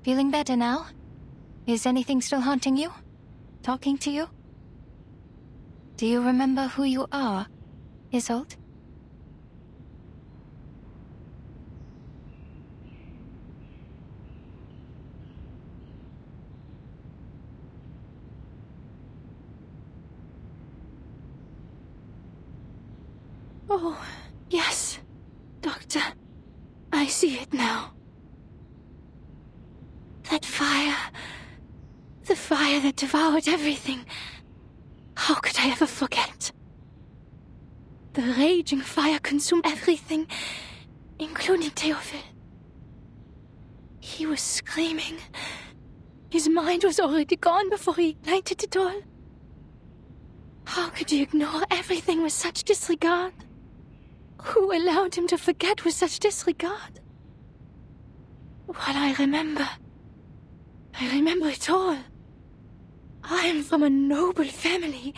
Feeling better now? Is anything still haunting you? Talking to you? Do you remember who you are, Isolde? Oh, yes, Doctor. I see it now. That fire. The fire that devoured everything. How could I ever forget? The raging fire consumed everything, including Theophil. He was screaming. His mind was already gone before he ignited it all. How could you ignore everything with such disregard? Who allowed him to forget with such disregard? Well, I remember it all. I am from a noble family.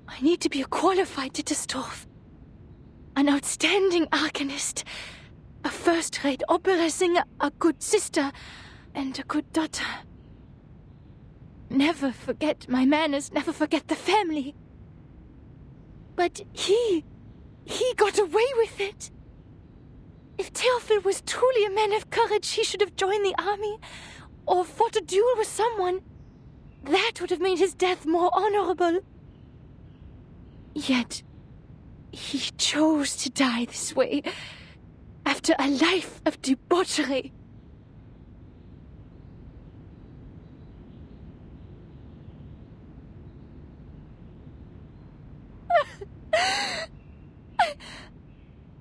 I need to be a qualified Dittersdorf. An outstanding arcanist. A first-rate opera singer, a good sister, and a good daughter. Never forget my manners, never forget the family. But he got away with it. If Theophil was truly a man of courage, he should have joined the army, or fought a duel with someone. That would have made his death more honorable. Yet, he chose to die this way, after a life of debauchery.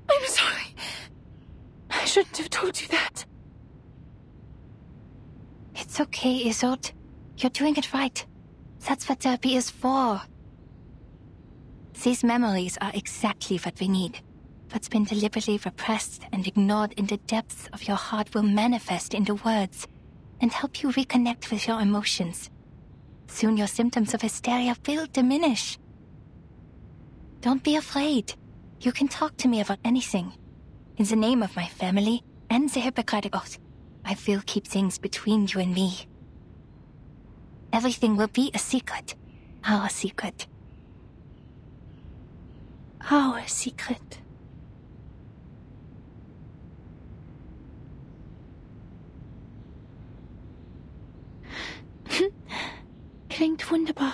I'm sorry. I shouldn't have told you that. It's okay, Isolde. You're doing it right. That's what therapy is for. These memories are exactly what we need. What's been deliberately repressed and ignored in the depths of your heart will manifest into words and help you reconnect with your emotions. Soon your symptoms of hysteria will diminish. Don't be afraid. You can talk to me about anything. In the name of my family and the Hippocratic Oath, I will keep things between you and me. Everything will be a secret. Our secret. Our secret. Klingt wunderbar.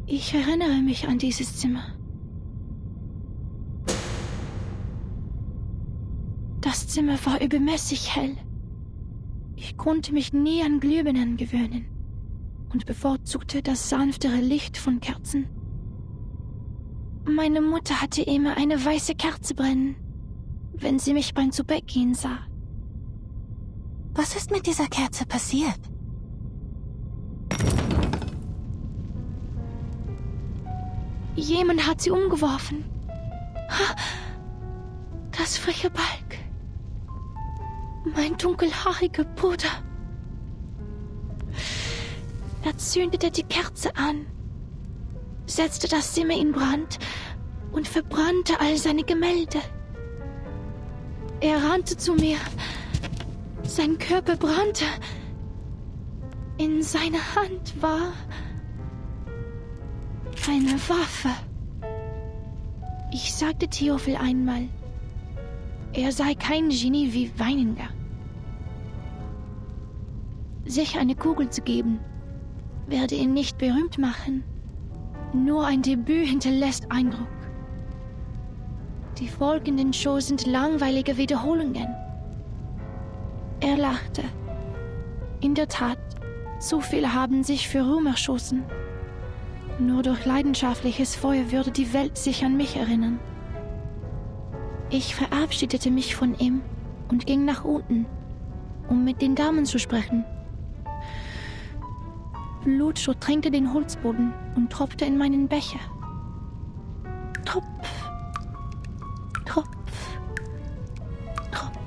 Ich erinnere mich an dieses Zimmer. Das Zimmer war übermäßig hell. Ich konnte mich nie an Glühbirnen gewöhnen und bevorzugte das sanftere Licht von Kerzen. Meine Mutter hatte immer eine weiße Kerze brennen, wenn sie mich beim Zubettgehen sah. Was ist mit dieser Kerze passiert? Jemand hat sie umgeworfen. Das freche Balg. Mein dunkelhaariger Bruder. Er zündete die Kerze an, setzte das Zimmer in Brand und verbrannte all seine Gemälde. Er rannte zu mir. Sein Körper brannte. In seiner Hand war eine Waffe. Ich sagte Theophil einmal, er sei kein Genie wie Weininger. Sich eine Kugel zu geben, werde ihn nicht berühmt machen. Nur ein Debüt hinterlässt Eindruck. Die folgenden Shows sind langweilige Wiederholungen. Er lachte. In der Tat, zu viele haben sich für Ruhm erschossen. Nur durch leidenschaftliches Feuer würde die Welt sich an mich erinnern. Ich verabschiedete mich von ihm und ging nach unten, um mit den Damen zu sprechen. Blut durchtränkte den Holzboden und tropfte in meinen Becher. Tropf, Tropf, Tropf.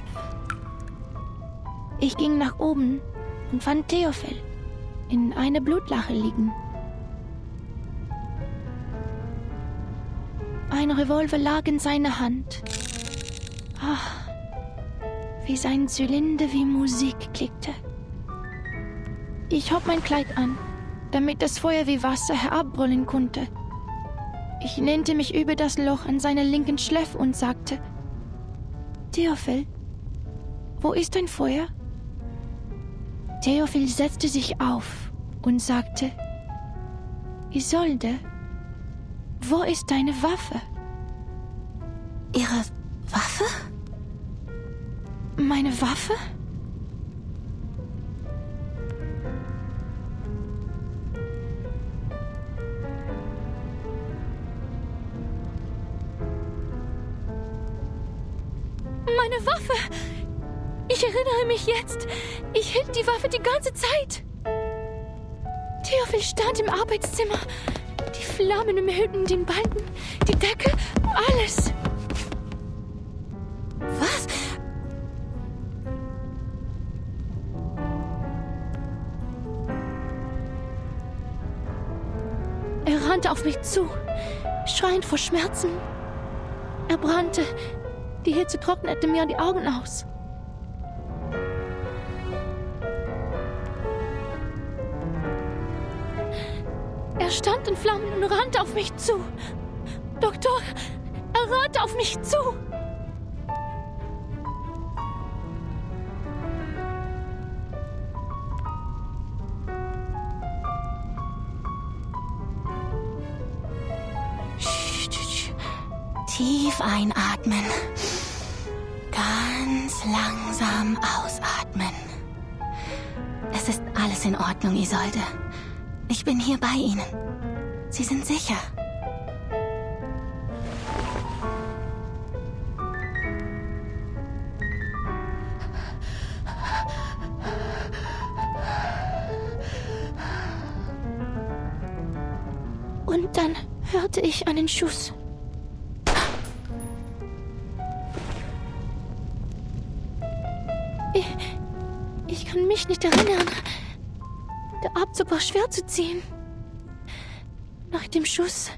Ich ging nach oben und fand Theophil. in einer Blutlache liegen. Ein Revolver lag in seiner Hand. Ach, wie sein Zylinder wie Musik klickte. Ich hob mein Kleid an, damit das Feuer wie Wasser herabbrüllen konnte. Ich lehnte mich über das Loch an seiner linken Schläfe und sagte: Theophil, wo ist dein Feuer? Theophil setzte sich auf und sagte: Isolde, wo ist deine Waffe? Ihre Waffe? Meine Waffe? Meine Waffe! Ich erinnere mich jetzt. Ich hielt die Waffe die ganze Zeit. Theophil stand im Arbeitszimmer. Die Flammen umhüllten den Balken, die Decke, alles. Was? Er rannte auf mich zu, schreiend vor Schmerzen. Er brannte. Die Hitze trocknete mir die Augen aus. Er stand in Flammen und rannte auf mich zu. Doktor, er rannte auf mich zu. Tief einatmen. Ganz langsam ausatmen. Es ist alles in Ordnung, Isolde. Ich bin hier bei Ihnen. Sie sind sicher. Und dann hörte ich einen Schuss. Ich kann mich nicht erinnern. Der Abzug war schwer zu ziehen. Nach dem Schuss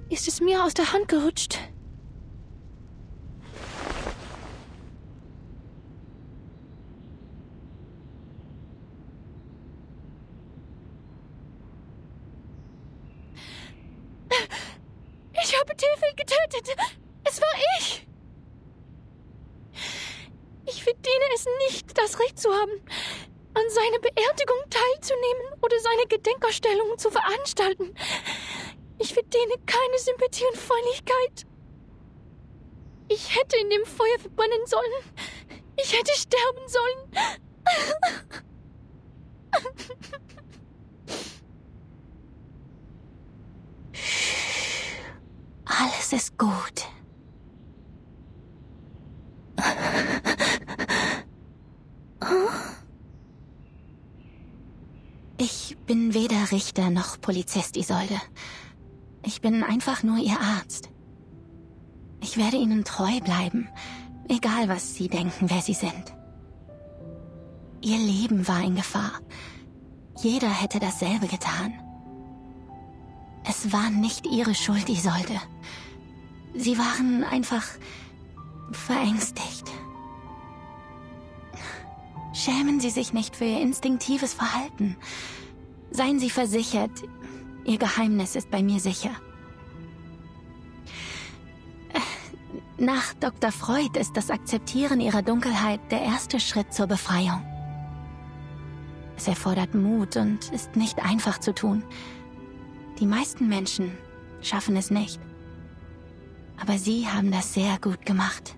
ist es mir aus der Hand gerutscht. Ich habe Theophil getötet. Es war ich. Ich verdiene es nicht, das Recht zu haben, an seiner Beerdigung teilzunehmen oder seine Gedenkausstellungen zu veranstalten. Ich verdiene keine Sympathie und Freundlichkeit. Ich hätte in dem Feuer verbrennen sollen. Ich hätte sterben sollen. Alles ist gut. Ich bin weder Richter noch Polizist, Isolde. Ich bin einfach nur Ihr Arzt. Ich werde Ihnen treu bleiben, egal was Sie denken, wer Sie sind. Ihr Leben war in Gefahr. Jeder hätte dasselbe getan. Es war nicht Ihre Schuld, Isolde. Sie waren einfach verängstigt. Schämen Sie sich nicht für Ihr instinktives Verhalten. Seien Sie versichert, Ihr Geheimnis ist bei mir sicher. Nach Dr. Freud ist das Akzeptieren Ihrer Dunkelheit der erste Schritt zur Befreiung. Es erfordert Mut und ist nicht einfach zu tun. Die meisten Menschen schaffen es nicht. Aber Sie haben das sehr gut gemacht.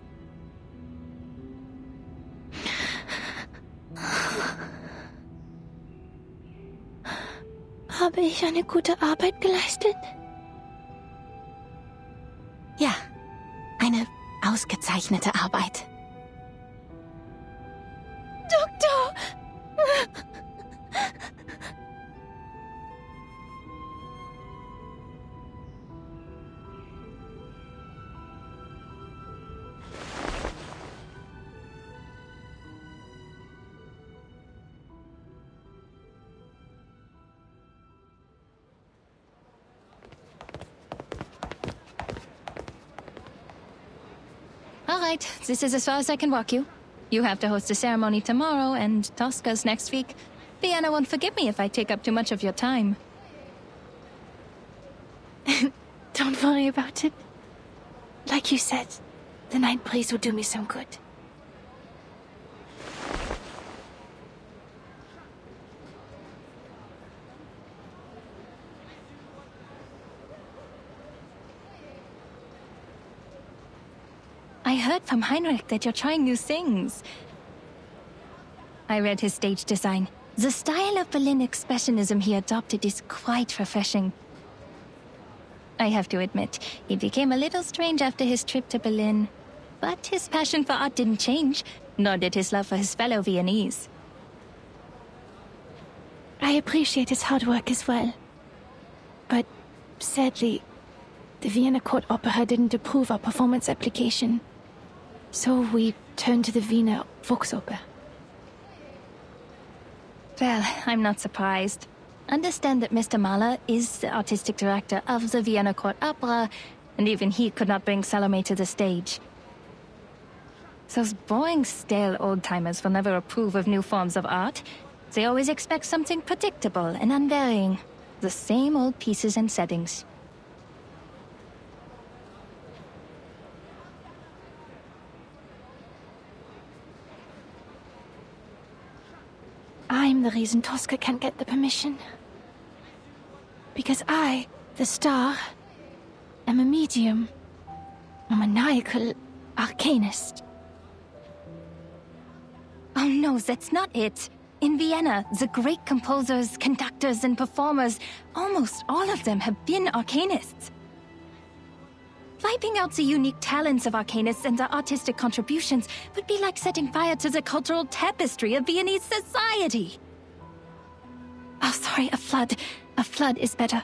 Habe ich eine gute Arbeit geleistet? Ja, eine ausgezeichnete Arbeit. Doktor! right, this is as far as I can walk you. You have to host a ceremony tomorrow, and Tosca's next week. Vienna won't forgive me if I take up too much of your time. Don't worry about it. Like you said, the night breeze will do me some good. I heard from Heinrich that you're trying new things. I read his stage design. The style of Berlin expressionism he adopted is quite refreshing. I have to admit, he became a little strange after his trip to Berlin. But his passion for art didn't change, nor did his love for his fellow Viennese. I appreciate his hard work as well. But, sadly, the Vienna Court Opera didn't approve our performance application. So we turned to the Wiener Volksoper. Well, I'm not surprised. Understand that Mr. Mahler is the artistic director of the Vienna Court Opera, and even he could not bring Salome to the stage. Those boring, stale old-timers will never approve of new forms of art. They always expect something predictable and unvarying. The same old pieces and settings. I'm the reason Tosca can't get the permission. Because I, the star, am a medium. A maniacal arcanist. Oh no, that's not it. In Vienna, the great composers, conductors, and performers, almost all of them have been arcanists. Wiping out the unique talents of arcanists and their artistic contributions would be like setting fire to the cultural tapestry of Viennese society. Oh, sorry, a flood. A flood is better.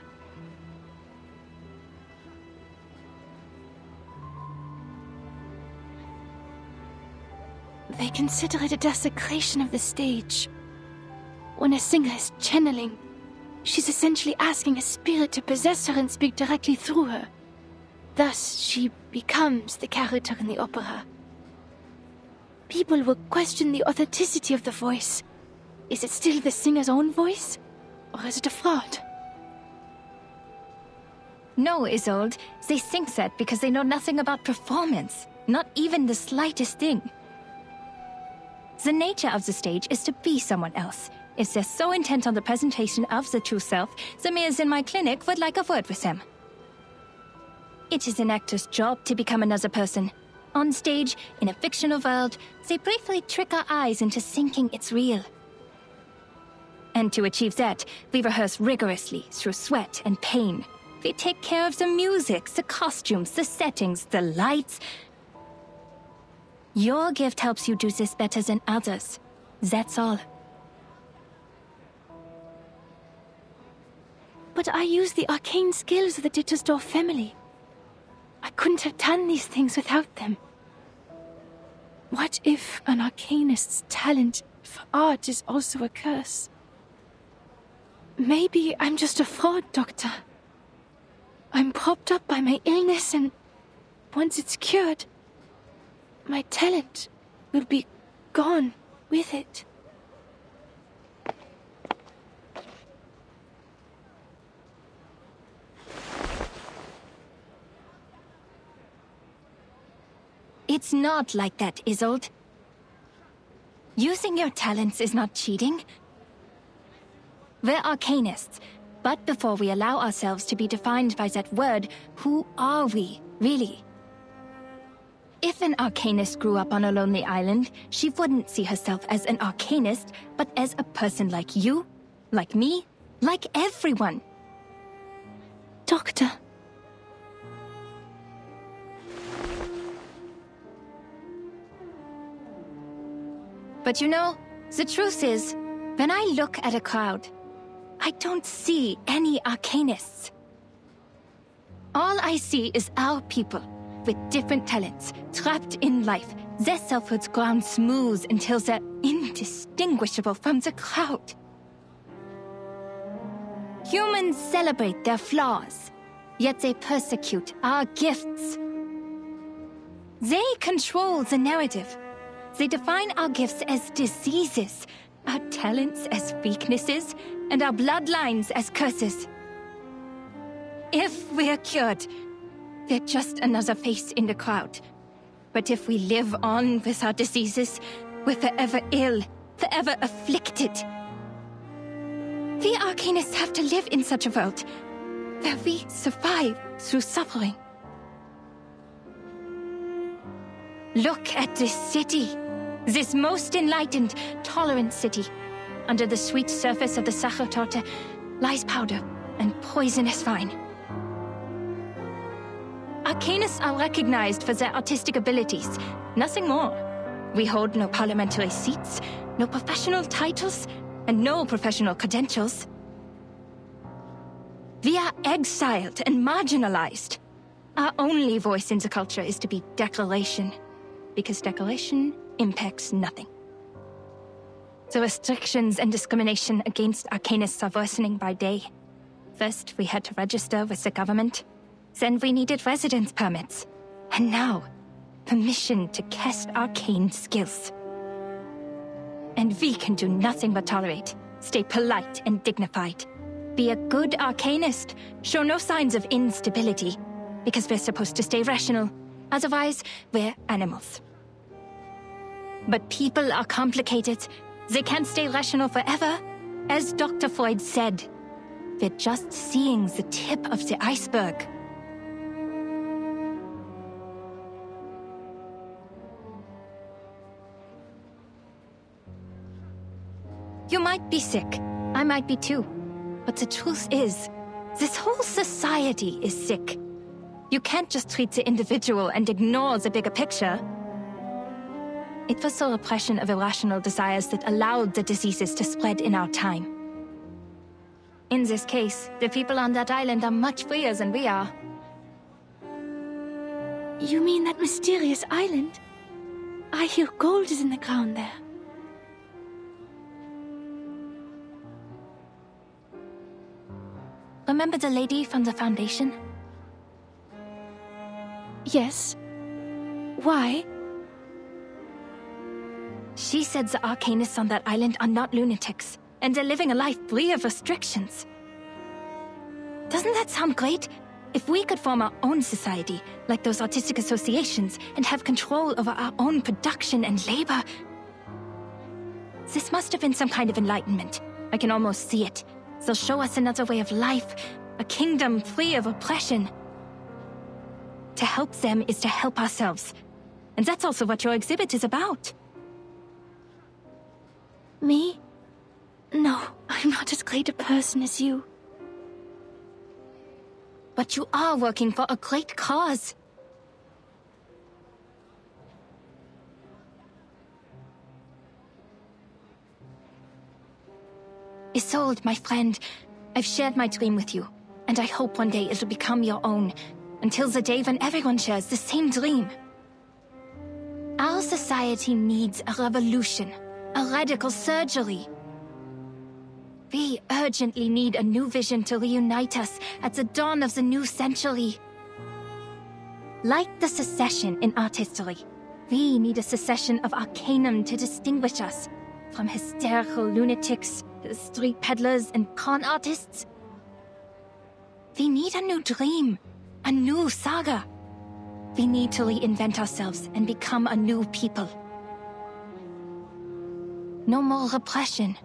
They consider it a desecration of the stage. When a singer is channeling, she's essentially asking a spirit to possess her and speak directly through her. Thus, she becomes the character in the opera. People will question the authenticity of the voice. Is it still the singer's own voice? Or is it a fraud? No, Isolde. They think that because they know nothing about performance. Not even the slightest thing. The nature of the stage is to be someone else. If they're so intent on the presentation of the true self, the mares in my clinic would like a word with them. It is an actor's job to become another person. On stage, in a fictional world, they briefly trick our eyes into thinking it's real. And to achieve that, we rehearse rigorously through sweat and pain. We take care of the music, the costumes, the settings, the lights. Your gift helps you do this better than others. That's all. But I use the arcane skills of the Dittersdorf family. I couldn't have done these things without them. What if an arcanist's talent for art is also a curse? Maybe I'm just a fraud, Doctor. I'm propped up by my illness, and once it's cured, my talent will be gone with it. It's not like that, Isolde. Using your talents is not cheating. We're arcanists, but before we allow ourselves to be defined by that word, who are we, really? If an arcanist grew up on a lonely island, she wouldn't see herself as an arcanist, but as a person like you, like me, like everyone. Doctor. But you know, the truth is, when I look at a crowd, I don't see any arcanists. All I see is our people, with different talents, trapped in life, their selfhoods ground smooth until they're indistinguishable from the crowd. Humans celebrate their flaws, yet they persecute our gifts. They control the narrative. They define our gifts as diseases, our talents as weaknesses, and our bloodlines as curses. If we're cured, we're just another face in the crowd. But if we live on with our diseases, we're forever ill, forever afflicted. We Arcanists have to live in such a world, where we survive through suffering. Look at this city. This most enlightened, tolerant city. Under the sweet surface of the Sachertorte lies powder and poisonous vine. Arcanists are recognized for their artistic abilities, nothing more. We hold no parliamentary seats, no professional titles, and no professional credentials. We are exiled and marginalized. Our only voice in the culture is to be declaration, because declaration impacts nothing. The restrictions and discrimination against Arcanists are worsening by day. First, we had to register with the government. Then we needed residence permits. And now, permission to cast arcane skills. And we can do nothing but tolerate, stay polite and dignified. Be a good Arcanist, show no signs of instability, because we're supposed to stay rational. Otherwise, we're animals. But people are complicated. They can't stay rational forever. As Dr. Freud said, we're just seeing the tip of the iceberg. You might be sick. I might be too. But the truth is, this whole society is sick. You can't just treat the individual and ignore the bigger picture. It was the repression of irrational desires that allowed the diseases to spread in our time. In this case, the people on that island are much freer than we are. You mean that mysterious island? I hear gold is in the ground there. Remember the lady from the Foundation? Yes. Why? She said the Arcanists on that island are not lunatics, and they're living a life free of restrictions. Doesn't that sound great? If we could form our own society, like those artistic associations, and have control over our own production and labor. This must have been some kind of enlightenment. I can almost see it. They'll show us another way of life, a kingdom free of oppression. To help them is to help ourselves. And that's also what your exhibit is about. Me? No, I'm not as great a person as you. But you are working for a great cause. Isolde, my friend, I've shared my dream with you, and I hope one day it'll become your own, until the day when everyone shares the same dream. Our society needs a revolution, a radical surgery. We urgently need a new vision to reunite us at the dawn of the new century. Like the secession in art history, we need a secession of Arcanum to distinguish us from hysterical lunatics, street peddlers, and con artists. We need a new dream, a new saga. We need to reinvent ourselves and become a new people. No more repression,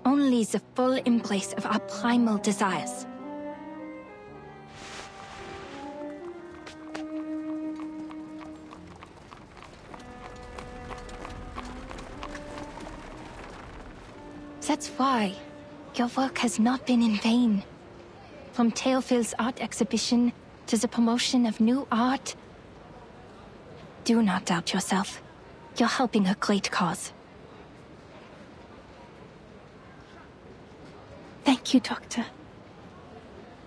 only the full embrace of our primal desires. That's why your work has not been in vain. From Theophil's art exhibition to the promotion of new art. Do not doubt yourself. You're helping a great cause. Thank you, Doctor.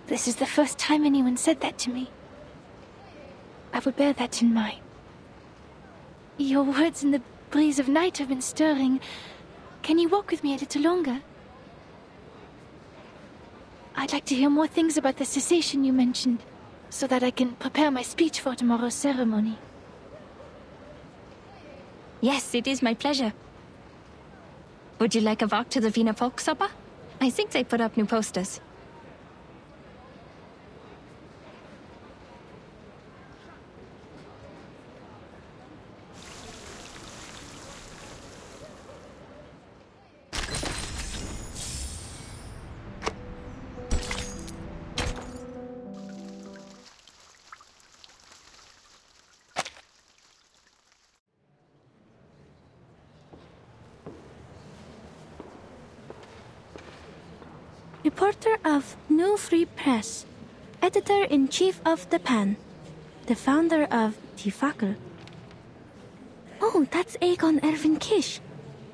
This is the first time anyone said that to me. I will bear that in mind. Your words in the breeze of night have been stirring. Can you walk with me a little longer? I'd like to hear more things about the cessation you mentioned, so that I can prepare my speech for tomorrow's ceremony. Yes, it is my pleasure. Would you like a walk to the Vienna folk supper? I think they put up new posters. Reporter of New Free Press, Editor-in-Chief of the Pan, the founder of Die Fackel. Oh, that's Egon Erwin Kisch,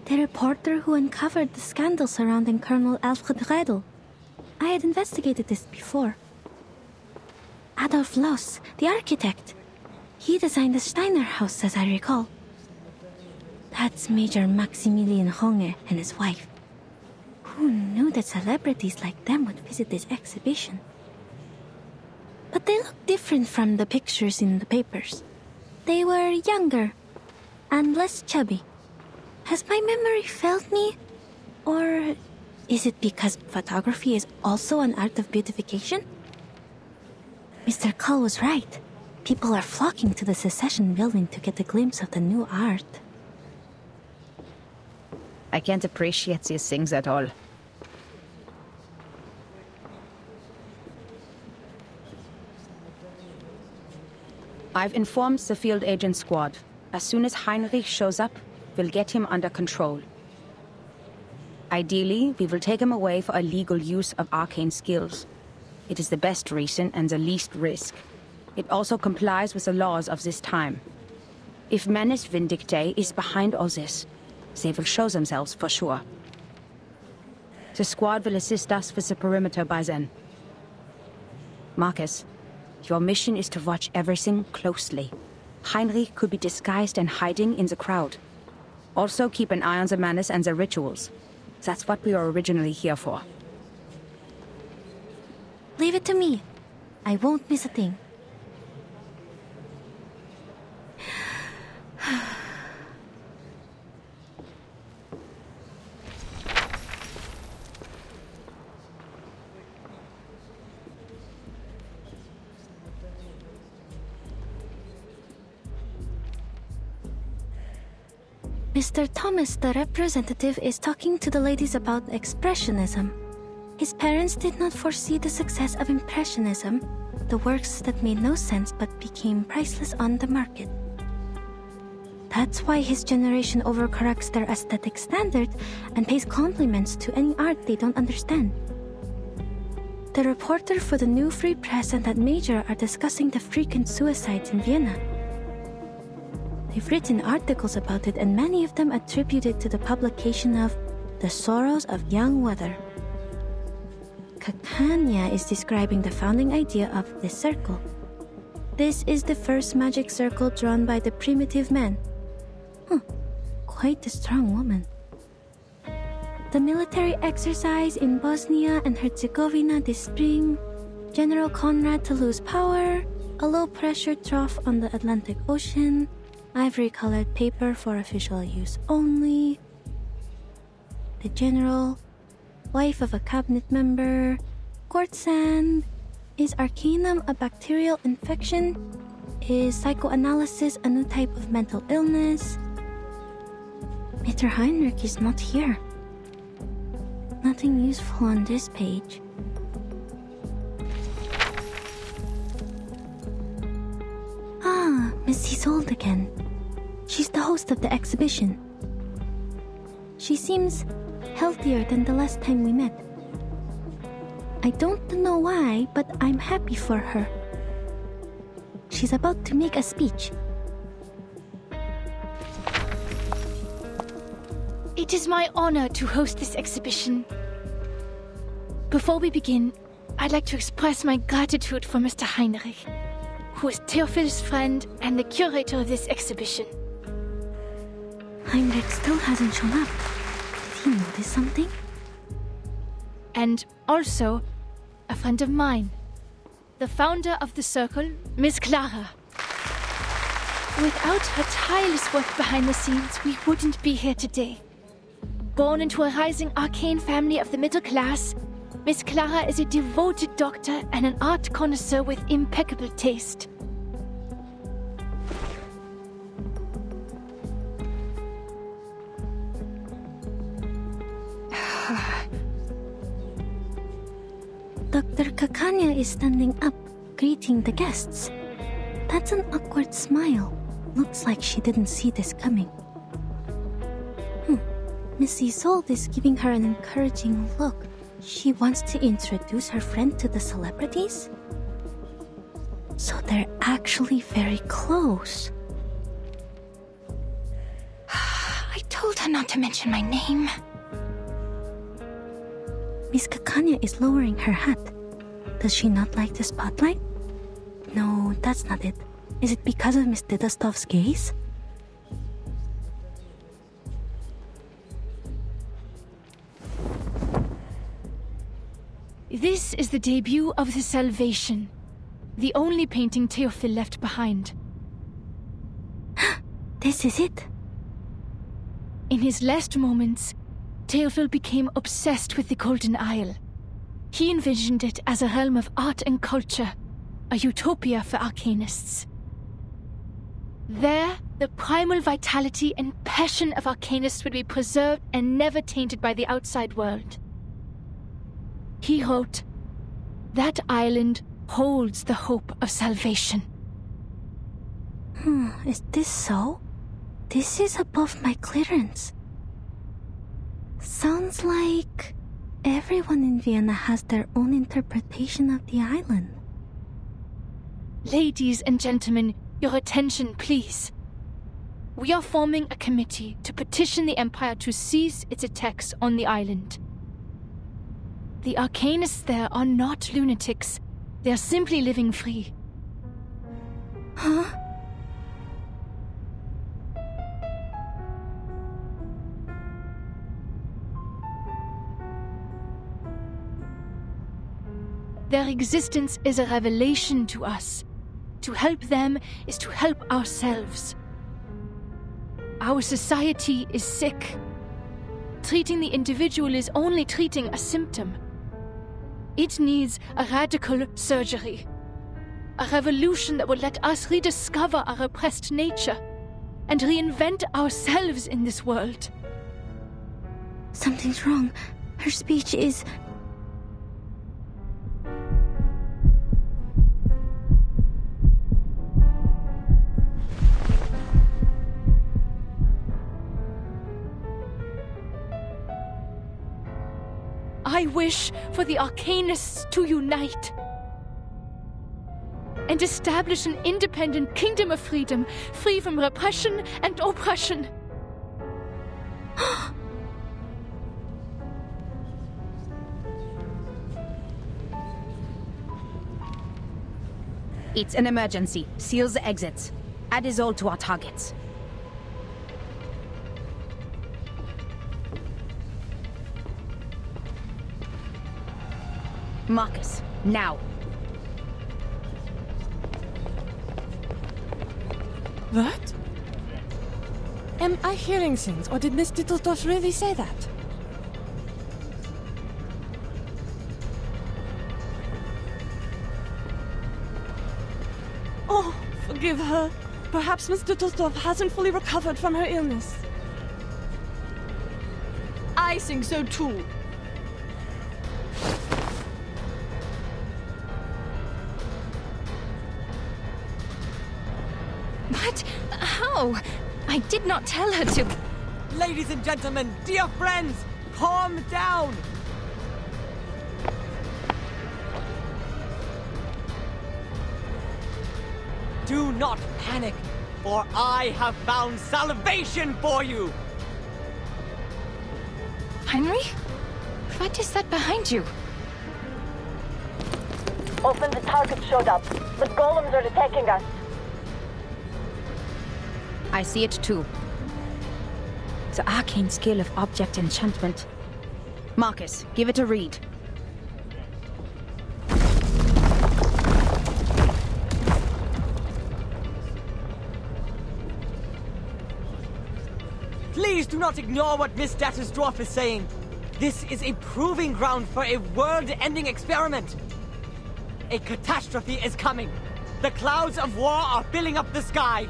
the reporter who uncovered the scandal surrounding Colonel Alfred Riedel. I had investigated this before. Adolf Loos, the architect. He designed the Steiner house, as I recall. That's Major Maximilian Runge and his wife. Who knew that celebrities like them would visit this exhibition? But they look different from the pictures in the papers. They were younger and less chubby. Has my memory failed me? Or is it because photography is also an art of beautification? Mr. Cull was right. People are flocking to the Secession building to get a glimpse of the new art. I can't appreciate these things at all. I've informed the field agent squad. As soon as Heinrich shows up, we'll get him under control. Ideally, we will take him away for illegal use of arcane skills. It is the best reason and the least risk. It also complies with the laws of this time. If Menace Vindictae is behind all this, they will show themselves for sure. The squad will assist us with the perimeter by then. Marcus, your mission is to watch everything closely. Heinrich could be disguised and hiding in the crowd. Also keep an eye on the Menace and the rituals. That's what we were originally here for. Leave it to me. I won't miss a thing. Mr. Thomas, the representative, is talking to the ladies about Expressionism. His parents did not foresee the success of Impressionism, the works that made no sense but became priceless on the market. That's why his generation overcorrects their aesthetic standard and pays compliments to any art they don't understand. The reporter for the New Free Press and that major are discussing the frequent suicides in Vienna. They've written articles about it, and many of them attribute it to the publication of The Sorrows of Young Weather. Catania is describing the founding idea of this circle. This is the first magic circle drawn by the primitive man. Quite a strong woman. The military exercise in Bosnia and Herzegovina this spring, General Conrad to lose power, a low-pressure trough on the Atlantic Ocean, ivory-colored paper for official use only, the general, wife of a cabinet member, court sand, is Arcanum a bacterial infection? Is psychoanalysis a new type of mental illness? Mr. Heinrich is not here. Nothing useful on this page. Ah, Miss Isolde again. She's the host of the exhibition. She seems healthier than the last time we met. I don't know why, but I'm happy for her. She's about to make a speech. It is my honor to host this exhibition. Before we begin, I'd like to express my gratitude for Mr. Heinrich, who is Theophil's friend and the curator of this exhibition. Heinrich still hasn't shown up. Did he notice something? And also, a friend of mine, the founder of the circle, Miss Clara. Without her tireless work behind the scenes, we wouldn't be here today. Born into a rising arcane family of the middle class, Miss Clara is a devoted doctor and an art connoisseur with impeccable taste. Dr. Kakanya is standing up, greeting the guests. That's an awkward smile. Looks like she didn't see this coming. Miss Isolde is giving her an encouraging look. She wants to introduce her friend to the celebrities? So they're actually very close. I told her not to mention my name. Miss Kakanya is lowering her hat. Does she not like the spotlight? No, that's not it. Is it because of Miss Didastov's gaze? This is the debut of the Salvation, the only painting Théophile left behind. This is it. In his last moments, Théophile became obsessed with the Golden Isle. He envisioned it as a realm of art and culture, a utopia for arcanists. There, the primal vitality and passion of arcanists would be preserved and never tainted by the outside world. He wrote, "That island holds the hope of salvation." Is this so? This is above my clearance. Sounds like everyone in Vienna has their own interpretation of the island. Ladies and gentlemen, your attention, please. We are forming a committee to petition the Empire to cease its attacks on the island. The arcanists there are not lunatics. They are simply living free. Huh? Their existence is a revelation to us. To help them is to help ourselves. Our society is sick. Treating the individual is only treating a symptom. It needs a radical surgery. A revolution that will let us rediscover our repressed nature and reinvent ourselves in this world. Something's wrong. Her speech is... I wish for the Arcanists to unite and establish an independent kingdom of freedom, free from repression and oppression. It's an emergency. Seal the exits. Add Isolde to our targets. Marcus, now. What? Am I hearing things, or did Miss Dittledorf really say that? Oh, forgive her. Perhaps Miss Dittledorf hasn't fully recovered from her illness. I think so too. What? How? I did not tell her to... Ladies and gentlemen, dear friends, calm down! Do not panic, for I have found salvation for you! Henry? What is that behind you? Open the target showed up. The golems are attacking us. I see it too. The arcane skill of object enchantment. Marcus, give it a read. Please do not ignore what Miss Dattersdorf is saying. This is a proving ground for a world-ending experiment. A catastrophe is coming. The clouds of war are filling up the sky.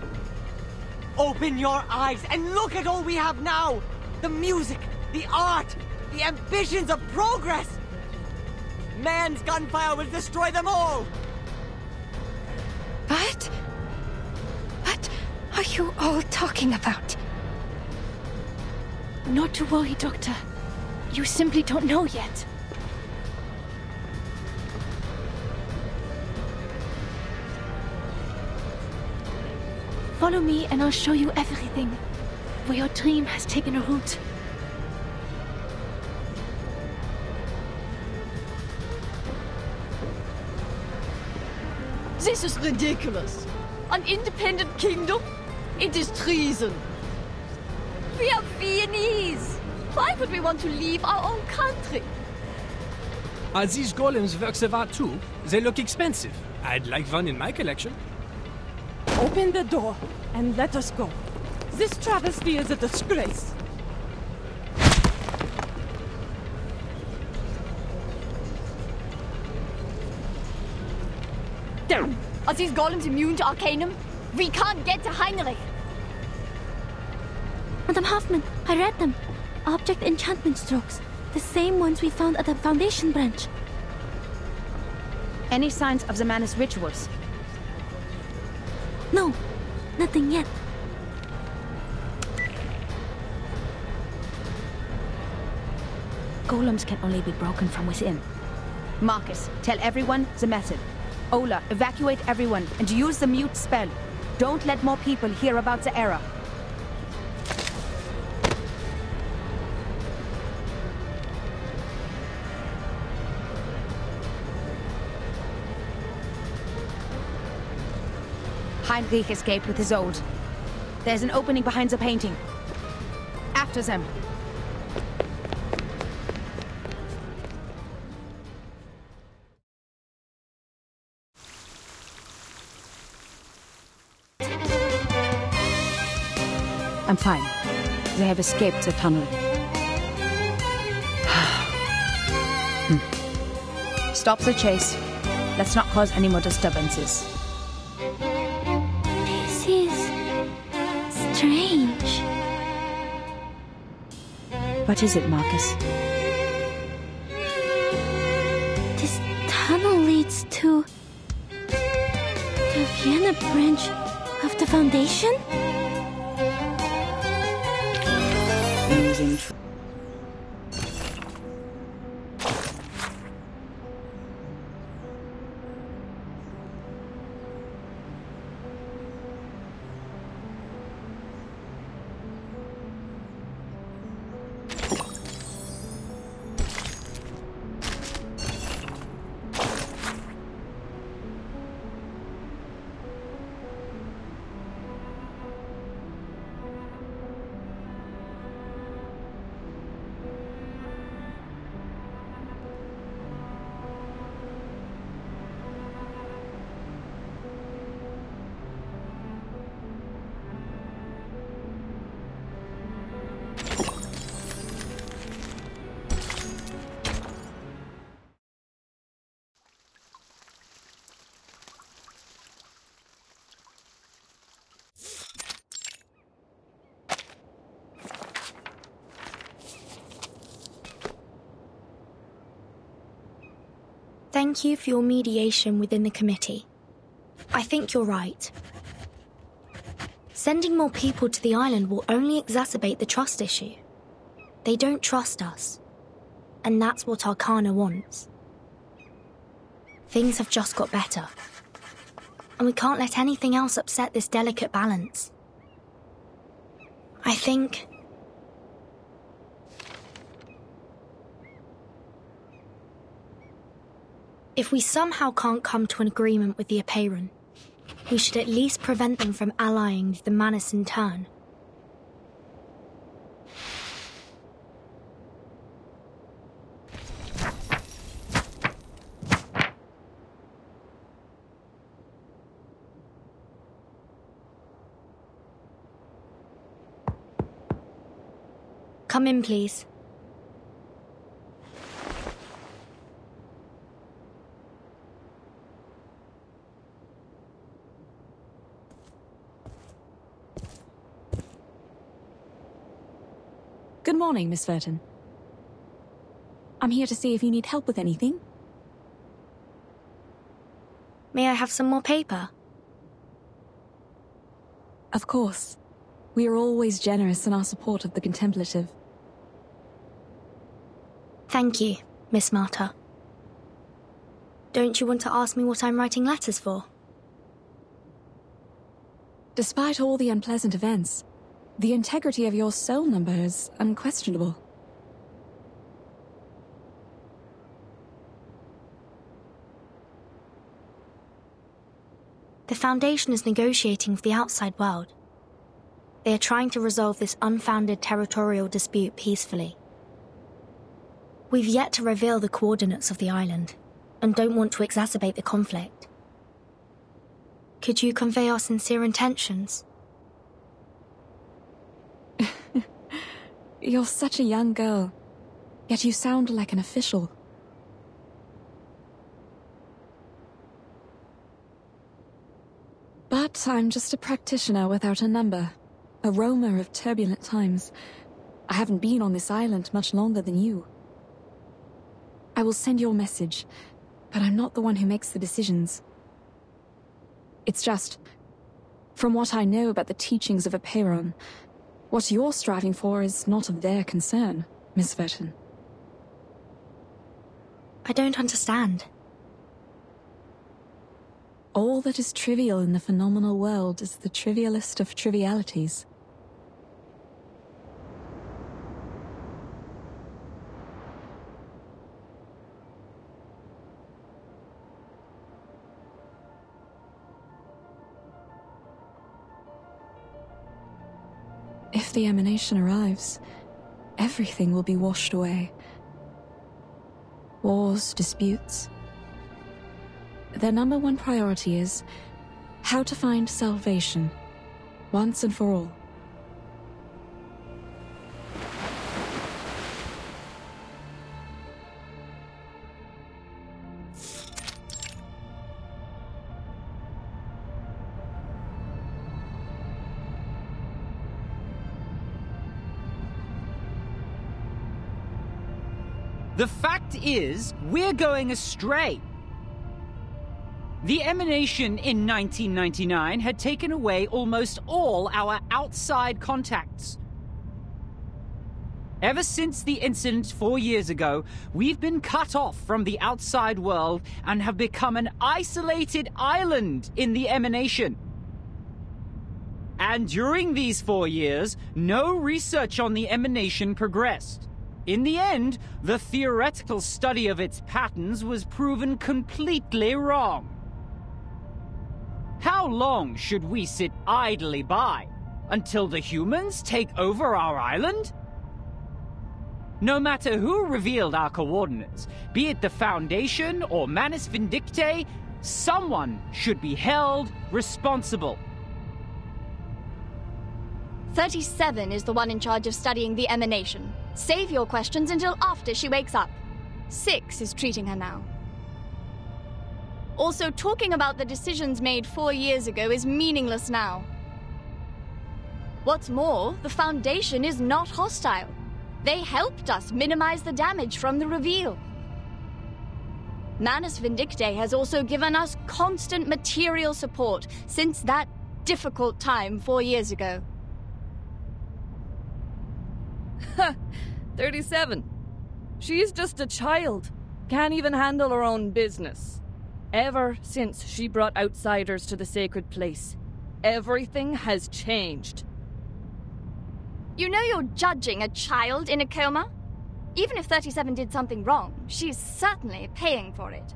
Open your eyes and look at all we have now. The music, the art, the ambitions of progress. Man's gunfire will destroy them all. What? What are you all talking about? Not to worry, Doctor. You simply don't know yet. Follow me and I'll show you everything. Where your dream has taken a root. This is ridiculous. An independent kingdom? It is treason. We are Viennese. Why would we want to leave our own country? Are these golems works of art too? They look expensive. I'd like one in my collection. Open the door and let us go. This travesty is a disgrace. Are these golems immune to Arcanum? We can't get to Heinrich. Madam Hoffman, I read them. Object enchantment strokes. The same ones we found at the Foundation branch. Any signs of the Manus rituals? No, nothing yet. Golems can only be broken from within. Marcus, tell everyone the method. Ola, evacuate everyone and use the mute spell. Don't let more people hear about the error. Heinrich escaped with his old. There's an opening behind the painting. After them. I'm fine. They have escaped the tunnel. Stop the chase. Let's not cause any more disturbances. This is strange. What is it, Marcus? This tunnel leads to the Vienna branch of the Foundation? Using Thank you for your mediation within the committee. I think you're right. Sending more people to the island will only exacerbate the trust issue. They don't trust us. And that's what Arcana wants. Things have just got better. And we can't let anything else upset this delicate balance. I think... if we somehow can't come to an agreement with the Apeiron, we should at least prevent them from allying with the Manus in turn. Come in, please. Good morning, Miss Verton. I'm here to see if you need help with anything. May I have some more paper? Of course. We are always generous in our support of the contemplative. Thank you, Miss Marta. Don't you want to ask me what I'm writing letters for? Despite all the unpleasant events, the integrity of your soul number is unquestionable. The Foundation is negotiating with the outside world. They are trying to resolve this unfounded territorial dispute peacefully. We've yet to reveal the coordinates of the island, and don't want to exacerbate the conflict. Could you convey our sincere intentions? You're such a young girl, yet you sound like an official. But I'm just a practitioner without a number, a roamer of turbulent times. I haven't been on this island much longer than you. I will send your message, but I'm not the one who makes the decisions. It's just, from what I know about the teachings of Apeiron, what you're striving for is not of their concern, Miss Verton. I don't understand. All that is trivial in the phenomenal world is the trivialist of trivialities. If the emanation arrives, everything will be washed away. Wars, disputes. Their number one priority is how to find salvation, once and for all. The fact is, we're going astray. The emanation in 1999 had taken away almost all our outside contacts. Ever since the incident 4 years ago, we've been cut off from the outside world and have become an isolated island in the emanation. And during these 4 years, no research on the emanation progressed. In the end, the theoretical study of its patterns was proven completely wrong. How long should we sit idly by? Until the humans take over our island? No matter who revealed our coordinates, be it the Foundation or Manus Vindictae, someone should be held responsible. 37 is the one in charge of studying the emanation. Save your questions until after she wakes up. 6 is treating her now. Also, talking about the decisions made 4 years ago is meaningless now. What's more, the Foundation is not hostile. They helped us minimize the damage from the reveal. Manus Vindictae has also given us constant material support since that difficult time 4 years ago. 37. She's just a child. Can't even handle her own business. Ever since she brought outsiders to the sacred place, everything has changed. You know you're judging a child in a coma? Even if 37 did something wrong, she's certainly paying for it.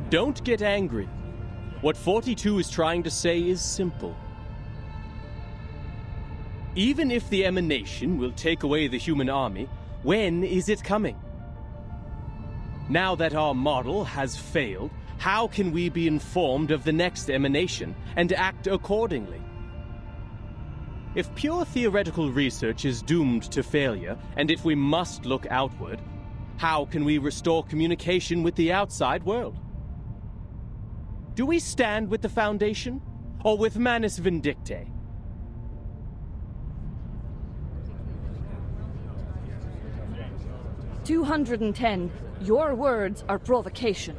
Don't get angry. What 42 is trying to say is simple. Even if the emanation will take away the human army, when is it coming? Now that our model has failed, how can we be informed of the next emanation and act accordingly? If pure theoretical research is doomed to failure, and if we must look outward, how can we restore communication with the outside world? Do we stand with the Foundation, or with Manus Vindictae? 210. Your words are provocation.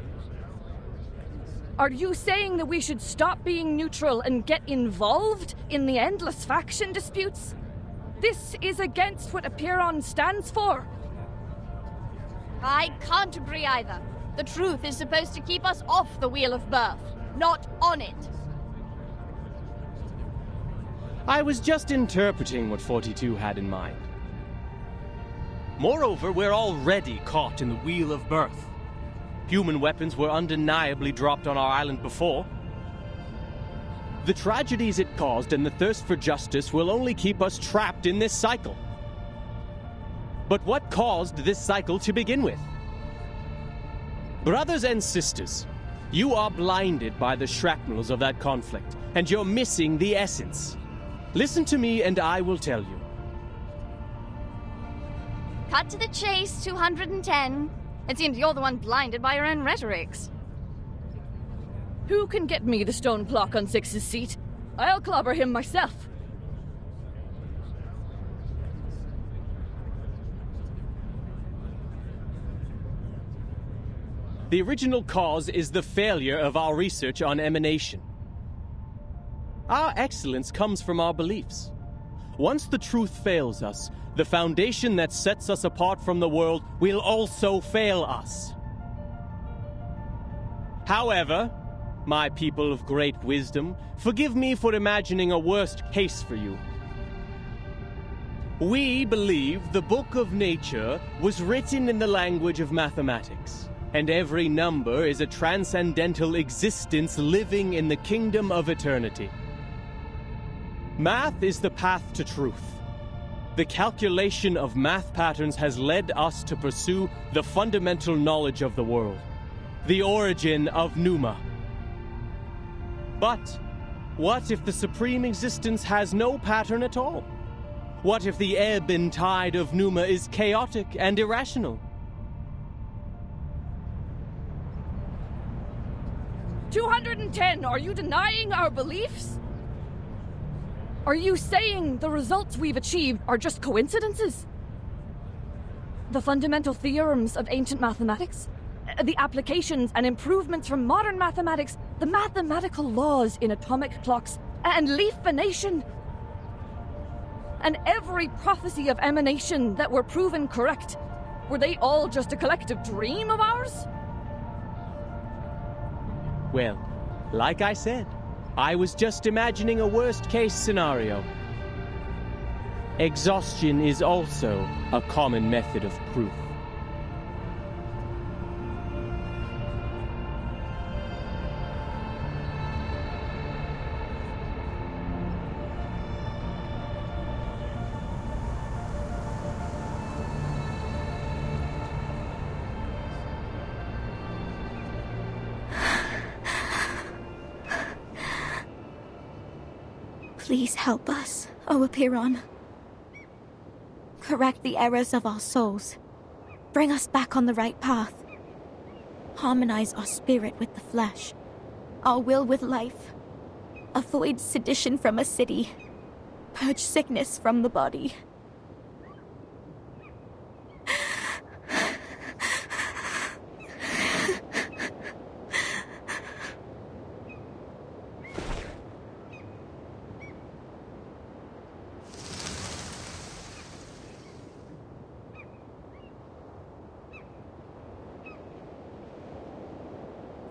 Are you saying that we should stop being neutral and get involved in the endless faction disputes? This is against what Apiron stands for. I can't agree either. The truth is supposed to keep us off the Wheel of Birth, not on it. I was just interpreting what 42 had in mind. Moreover, we're already caught in the Wheel of Birth. Human weapons were undeniably dropped on our island before. The tragedies it caused and the thirst for justice will only keep us trapped in this cycle. But what caused this cycle to begin with? Brothers and sisters, you are blinded by the shrapnels of that conflict, and you're missing the essence. Listen to me and I will tell you. Cut to the chase, 210. It seems you're the one blinded by your own rhetorics. Who can get me the stone clock on Six's seat? I'll clobber him myself. The original cause is the failure of our research on emanation. Our excellence comes from our beliefs. Once the truth fails us, the foundation that sets us apart from the world will also fail us. However, my people of great wisdom, forgive me for imagining a worst case for you. We believe the book of nature was written in the language of mathematics, and every number is a transcendental existence living in the kingdom of eternity. Math is the path to truth. The calculation of math patterns has led us to pursue the fundamental knowledge of the world, the origin of Pneuma. But what if the supreme existence has no pattern at all? What if the ebb and tide of Pneuma is chaotic and irrational? 210, are you denying our beliefs? Are you saying the results we've achieved are just coincidences? The fundamental theorems of ancient mathematics? The applications and improvements from modern mathematics? The mathematical laws in atomic clocks and leaf venation? And every prophecy of emanation that were proven correct, were they all just a collective dream of ours? Well, like I said, I was just imagining a worst-case scenario. Exhaustion is also a common method of proof. Please help us, O Apiron. Correct the errors of our souls. Bring us back on the right path. Harmonize our spirit with the flesh, our will with life. Avoid sedition from a city. Purge sickness from the body.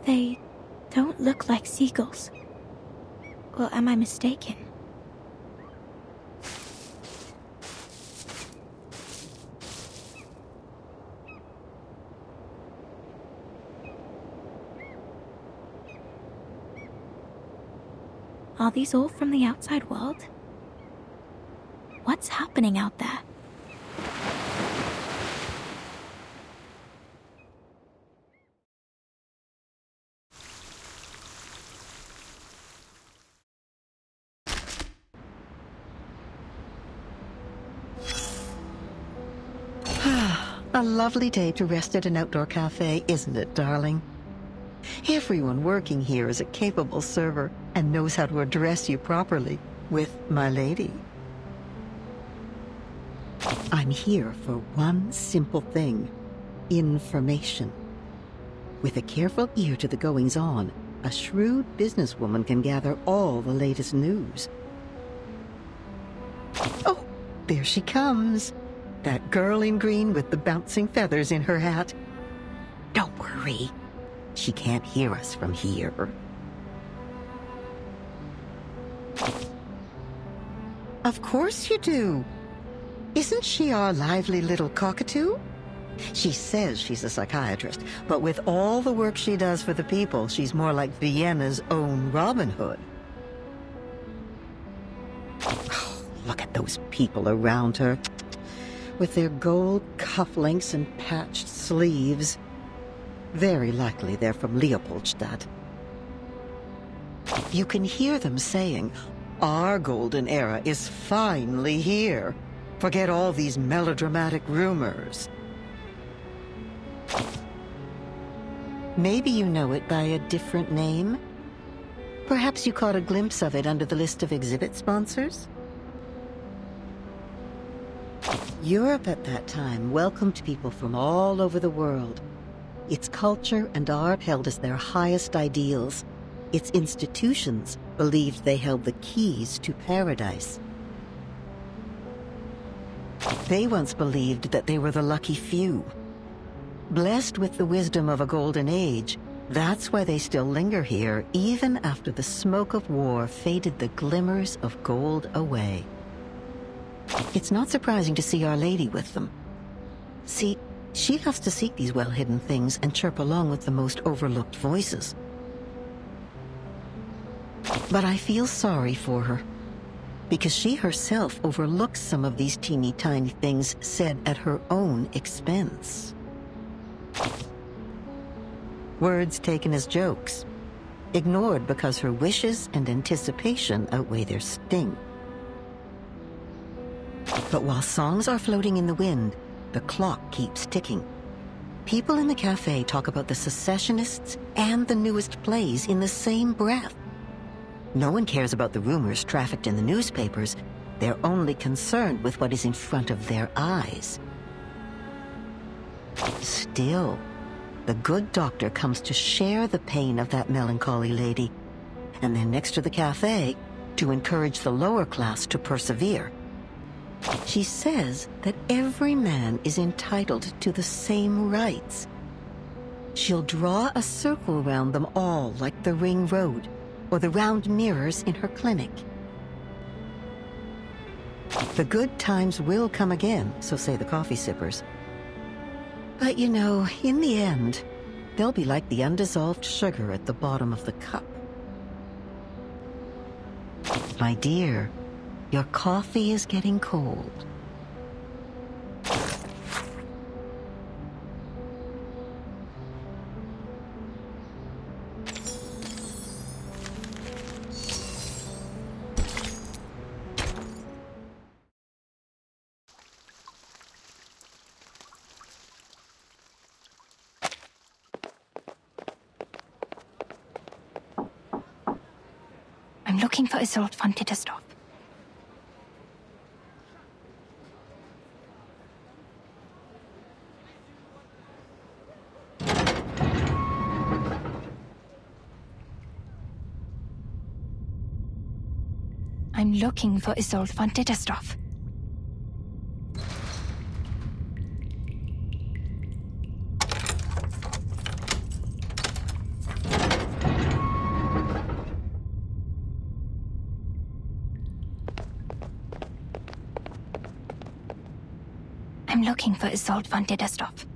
They don't look like seagulls. Or am I mistaken? Are these all from the outside world? What's happening out there? A lovely day to rest at an outdoor cafe, isn't it, darling? Everyone working here is a capable server and knows how to address you properly with my lady. I'm here for one simple thing: information. With a careful ear to the goings-on, a shrewd businesswoman can gather all the latest news. Oh, there she comes. That girl in green with the bouncing feathers in her hat. Don't worry. She can't hear us from here. Of course you do. Isn't she our lively little cockatoo? She says she's a psychiatrist, but with all the work she does for the people, she's more like Vienna's own Robin Hood. Oh, look at those people around her, with their gold cufflinks and patched sleeves. Very likely they're from Leopoldstadt. You can hear them saying, "Our golden era is finally here. Forget all these melodramatic rumors." Maybe you know it by a different name? Perhaps you caught a glimpse of it under the list of exhibit sponsors? Europe at that time welcomed people from all over the world. Its culture and art held as their highest ideals. Its institutions believed they held the keys to paradise. They once believed that they were the lucky few. Blessed with the wisdom of a golden age, that's why they still linger here, even after the smoke of war faded the glimmers of gold away. It's not surprising to see Our Lady with them. See, she loves to seek these well-hidden things and chirp along with the most overlooked voices. But I feel sorry for her, because she herself overlooks some of these teeny-tiny things said at her own expense. Words taken as jokes, ignored because her wishes and anticipation outweigh their sting. But while songs are floating in the wind, the clock keeps ticking. People in the cafe talk about the secessionists and the newest plays in the same breath. No one cares about the rumors trafficked in the newspapers. They're only concerned with what is in front of their eyes. Still, the good doctor comes to share the pain of that melancholy lady, and then next to the cafe, to encourage the lower class to persevere. She says that every man is entitled to the same rights. She'll draw a circle around them all like the ring road, or the round mirrors in her clinic. The good times will come again, so say the coffee sippers. But you know, in the end, they'll be like the undissolved sugar at the bottom of the cup. My dear, your coffee is getting cold. I'm looking for Isolde von Tittersdorf. I'm looking for Isolde von Tittersdorf. I'm looking for Isolde von Tittersdorf.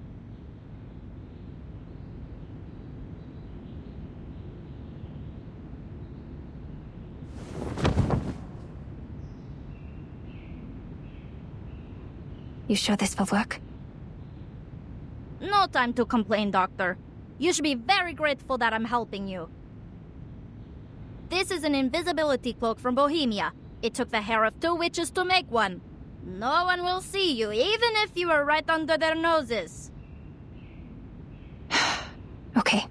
You sure this will work? No time to complain, Doctor. You should be very grateful that I'm helping you. This is an invisibility cloak from Bohemia. It took the hair of 2 witches to make one. No one will see you, even if you were right under their noses. Okay.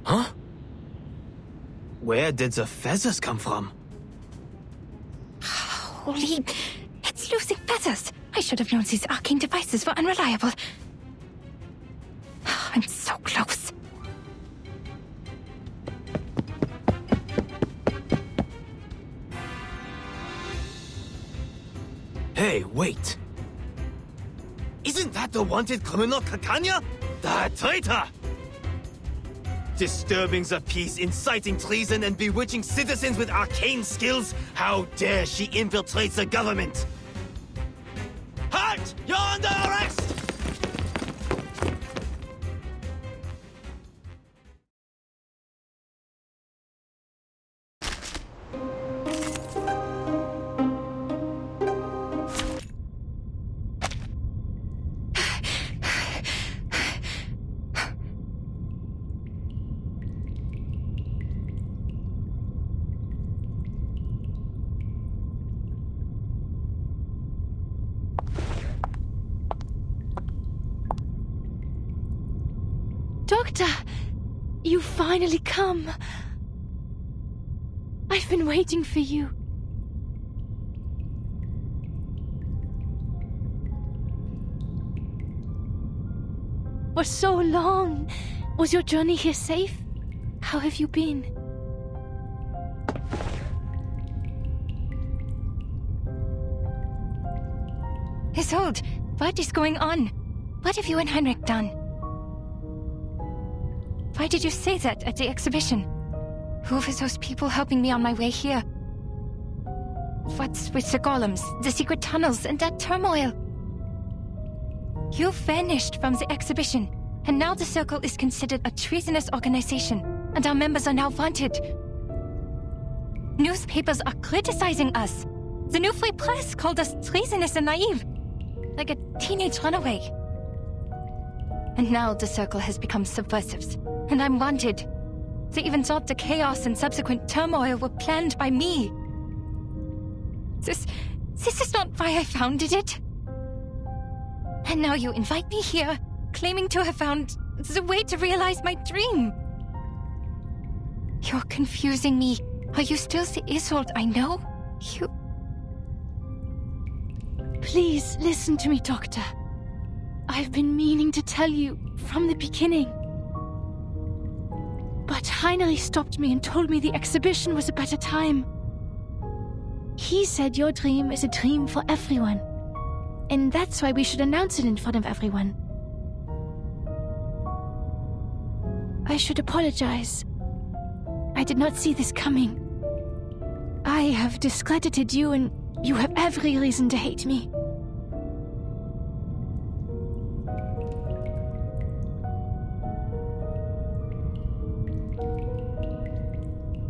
Huh? Where did the feathers come from? Holy... It's losing feathers! I should have known these arcane devices were unreliable. I'm so close. Hey, wait. Isn't that the wanted criminal Kakanya? The traitor! Disturbing the peace, inciting treason, and bewitching citizens with arcane skills? How dare she infiltrate the government? Halt! You're under arrest! Doctor! You finally come. I've been waiting for you. For so long. Was your journey here safe? How have you been? Isolde, what is going on? What have you and Heinrich done? Why did you say that at the exhibition? Who were those people helping me on my way here? What's with the golems, the secret tunnels, and that turmoil? You vanished from the exhibition, and now the Circle is considered a treasonous organization, and our members are now wanted. Newspapers are criticizing us. The New Free Press called us treasonous and naive, like a teenage runaway. And now the Circle has become subversives, and I'm wanted. They even thought the chaos and subsequent turmoil were planned by me. This is not why I founded it. And now you invite me here, claiming to have found the way to realize my dream. You're confusing me. Are you still the Isolde I know? You... Please listen to me, Doctor. I've been meaning to tell you from the beginning. But Heinrich stopped me and told me the exhibition was a better time. He said your dream is a dream for everyone. And that's why we should announce it in front of everyone. I should apologize. I did not see this coming. I have discredited you, and you have every reason to hate me.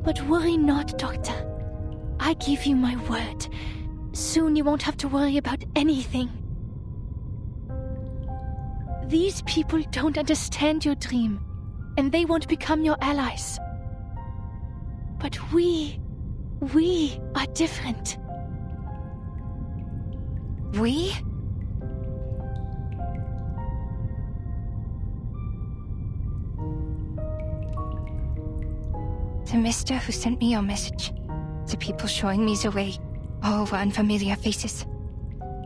But worry not, Doctor. I give you my word. Soon you won't have to worry about anything. These people don't understand your dream, and they won't become your allies. But we are different. We? The mister who sent me your message. The people showing me the way. All were unfamiliar faces.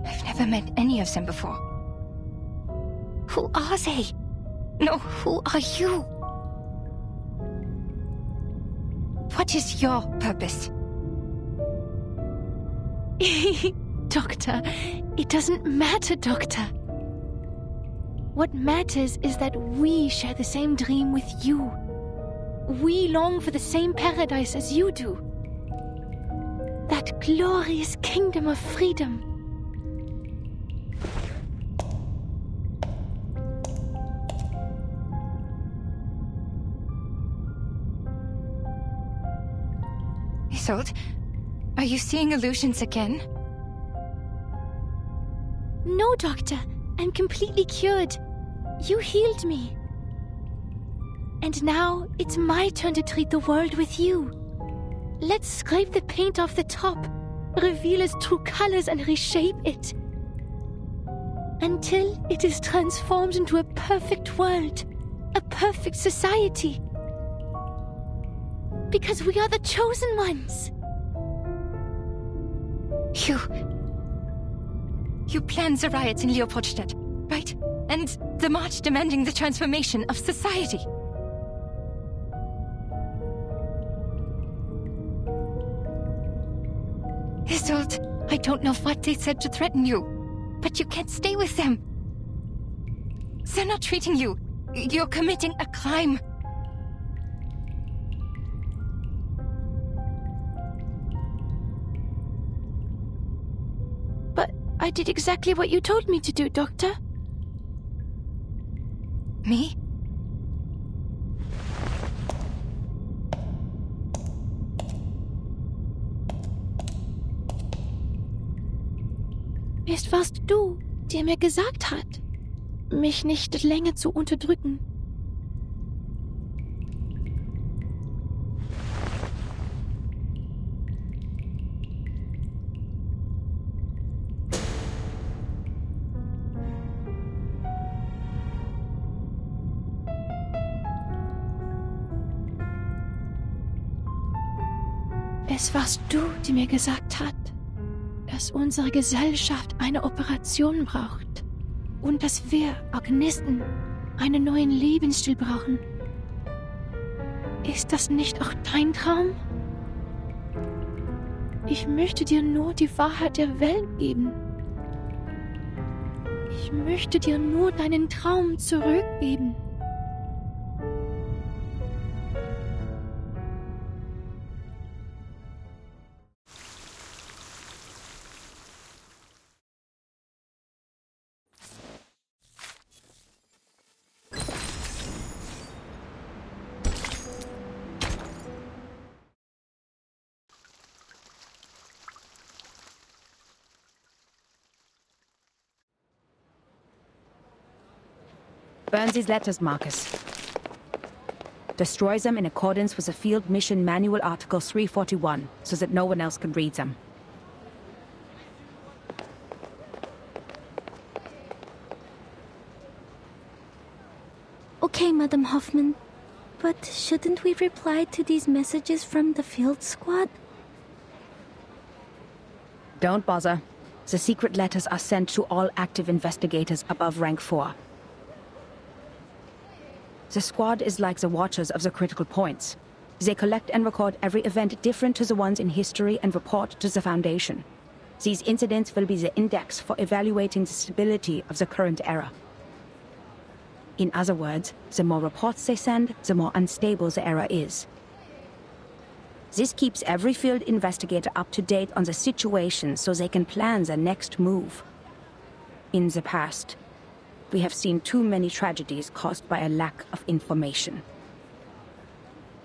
I've never met any of them before. Who are they? No, who are you? What is your purpose? Doctor. It doesn't matter, Doctor. What matters is that we share the same dream with you. We long for the same paradise as you do. That glorious kingdom of freedom. Isolde, are you seeing illusions again? No, Doctor. I'm completely cured. You healed me. And now, it's my turn to treat the world with you. Let's scrape the paint off the top, reveal its true colors and reshape it. Until it is transformed into a perfect world, a perfect society. Because we are the chosen ones. You planned the riots in Leopoldstadt, right? And the march demanding the transformation of society. Isolde, I don't know what they said to threaten you, but you can't stay with them. They're not treating you. You're committing a crime. But I did exactly what you told me to do, Doctor. Me? Es warst du, der mir gesagt hat, mich nicht länger zu unterdrücken. Es warst du, die mir gesagt hat, dass unsere Gesellschaft eine Operation braucht und dass wir, Organisten, einen neuen Lebensstil brauchen. Ist das nicht auch dein Traum? Ich möchte dir nur die Wahrheit der Welt geben. Ich möchte dir nur deinen Traum zurückgeben. Burn these letters, Marcus. Destroy them in accordance with the Field Mission Manual Article 341, so that no one else can read them. Okay, Madam Hoffman. But shouldn't we reply to these messages from the field squad? Don't bother. The secret letters are sent to all active investigators above rank 4. The squad is like the watchers of the critical points. They collect and record every event different to the ones in history and report to the Foundation. These incidents will be the index for evaluating the stability of the current era. In other words, the more reports they send, the more unstable the era is. This keeps every field investigator up to date on the situation so they can plan their next move. In the past, we have seen too many tragedies caused by a lack of information.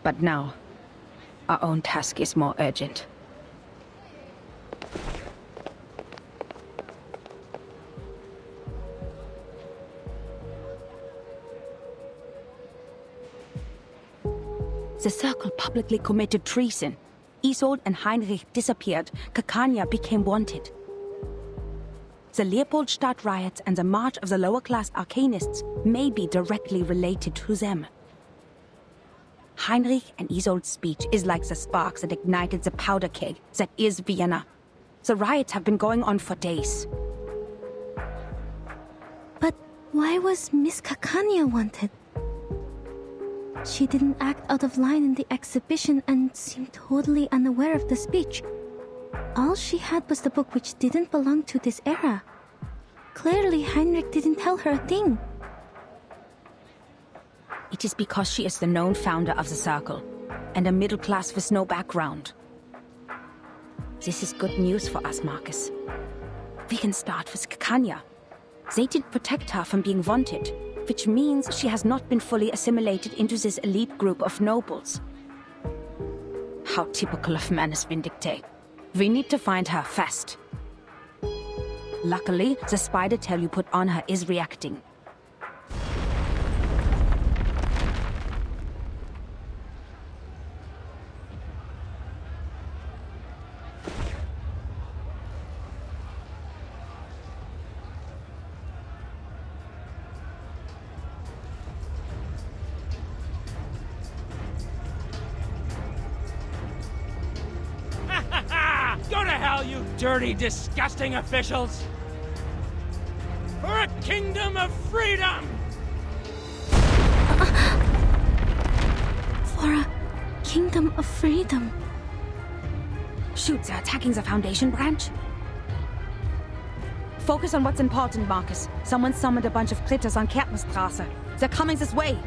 But now, our own task is more urgent. The Circle publicly committed treason. Isolde and Heinrich disappeared. Kakania became wanted. The Leopoldstadt riots and the march of the lower-class arcanists may be directly related to them. Heinrich and Isolde's speech is like the sparks that ignited the powder keg that is Vienna. The riots have been going on for days. But why was Miss Kakania wanted? She didn't act out of line in the exhibition and seemed totally unaware of the speech. All she had was the book which didn't belong to this era. Clearly, Heinrich didn't tell her a thing. It is because she is the known founder of the Circle, and a middle class with no background. This is good news for us, Marcus. We can start with Kekania. They did protect her from being wanted, which means she has not been fully assimilated into this elite group of nobles. How typical of Manus Vindictae. We need to find her fast. Luckily, the spider tail you put on her is reacting. Go to hell, you dirty, disgusting officials! For a kingdom of freedom! For a kingdom of freedom. Shoot, they're attacking the Foundation branch. Focus on what's important, Marcus. Someone summoned a bunch of critters on Kärtnerstraße. They're coming this way.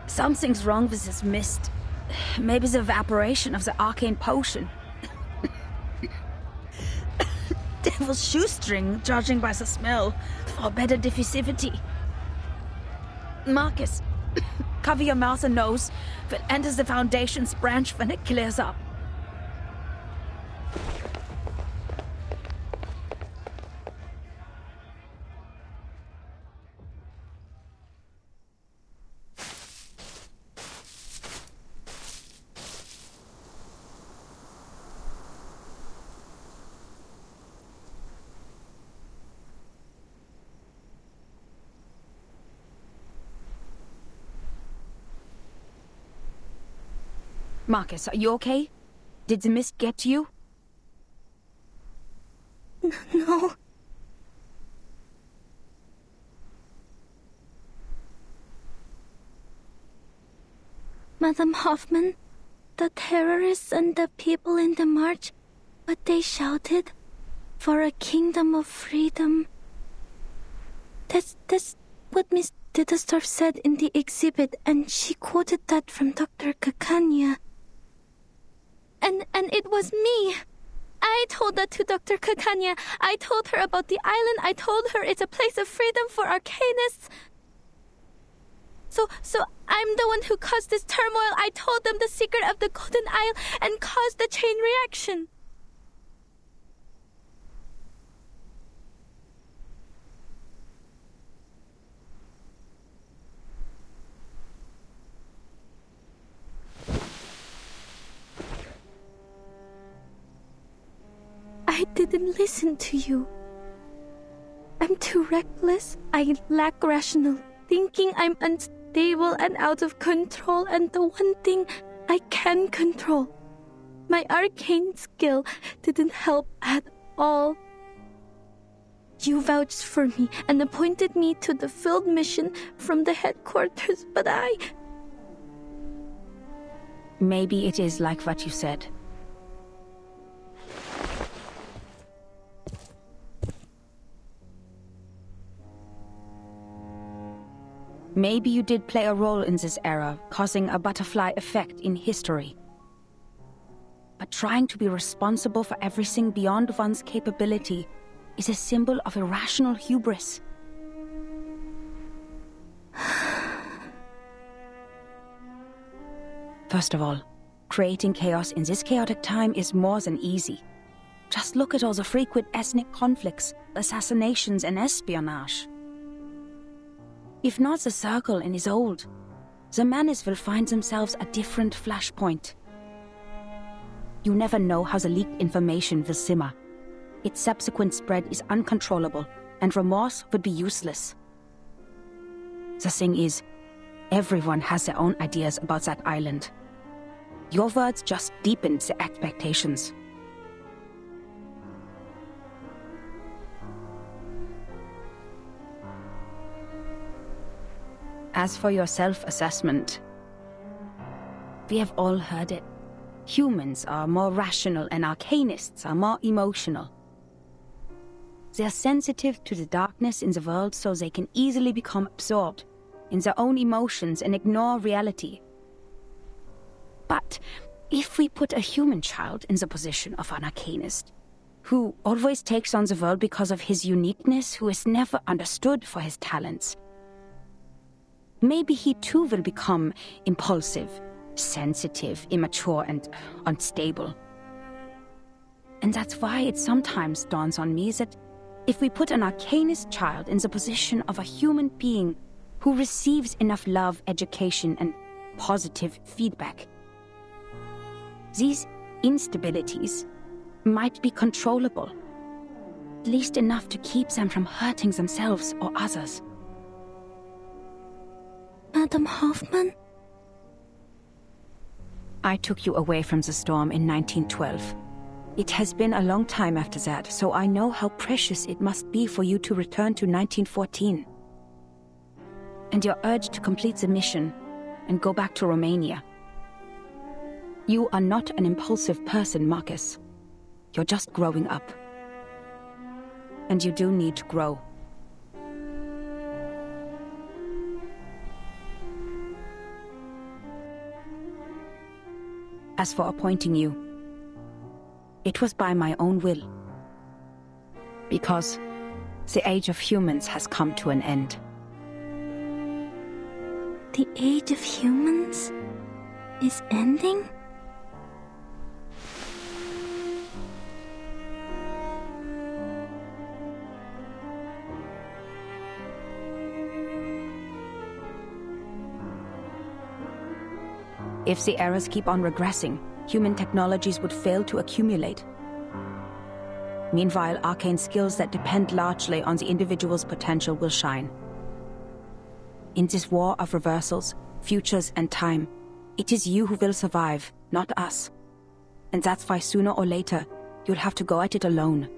Something's wrong with this mist. Maybe the evaporation of the arcane potion. Devil's shoestring, judging by the smell, for better diffusivity. Marcus, cover your mouth and nose, but enters the Foundation's branch when it clears up. Marcus, are you okay? Did the mist get to you? No. Madame Hoffman, the terrorists and the people in the march, what they shouted, for a kingdom of freedom. That's what Miss Dittersdorf said in the exhibit, and she quoted that from Dr. Kekania. And it was me. I told that to Dr. Kekania. I told her about the island. I told her it's a place of freedom for arcanists. So I'm the one who caused this turmoil. I told them the secret of the Golden Isle and caused the chain reaction. I didn't listen to you. I'm too reckless. I lack rational thinking. I'm unstable and out of control, and the one thing I can control, my arcane skill, didn't help at all. You vouched for me and appointed me to the field mission from the headquarters, but I... Maybe it is like what you said. Maybe you did play a role in this era, causing a butterfly effect in history. But trying to be responsible for everything beyond one's capability is a symbol of irrational hubris. First of all, creating chaos in this chaotic time is more than easy. Just look at all the frequent ethnic conflicts, assassinations and espionage. If not the Circle and his old, the Manus will find themselves a different flashpoint. You never know how the leaked information will simmer. Its subsequent spread is uncontrollable, and remorse would be useless. The thing is, everyone has their own ideas about that island. Your words just deepened the expectations. As for your self-assessment, we have all heard it. Humans are more rational and arcanists are more emotional. They are sensitive to the darkness in the world so they can easily become absorbed in their own emotions and ignore reality. But if we put a human child in the position of an arcanist, who always takes on the world because of his uniqueness, who is never understood for his talents, maybe he too will become impulsive, sensitive, immature, and unstable. And that's why it sometimes dawns on me that if we put an arcanist child in the position of a human being who receives enough love, education, and positive feedback, these instabilities might be controllable, at least enough to keep them from hurting themselves or others. Madam Hoffman? I took you away from the storm in 1912. It has been a long time after that, so I know how precious it must be for you to return to 1914. And your urge to complete the mission and go back to Romania. You are not an impulsive person, Marcus. You're just growing up. And you do need to grow. As for appointing you, it was by my own will. Because the age of humans has come to an end. The age of humans is ending? If the eras keep on regressing, human technologies would fail to accumulate. Meanwhile, arcane skills that depend largely on the individual's potential will shine. In this war of reversals, futures, and time, it is you who will survive, not us. And that's why sooner or later, you'll have to go at it alone.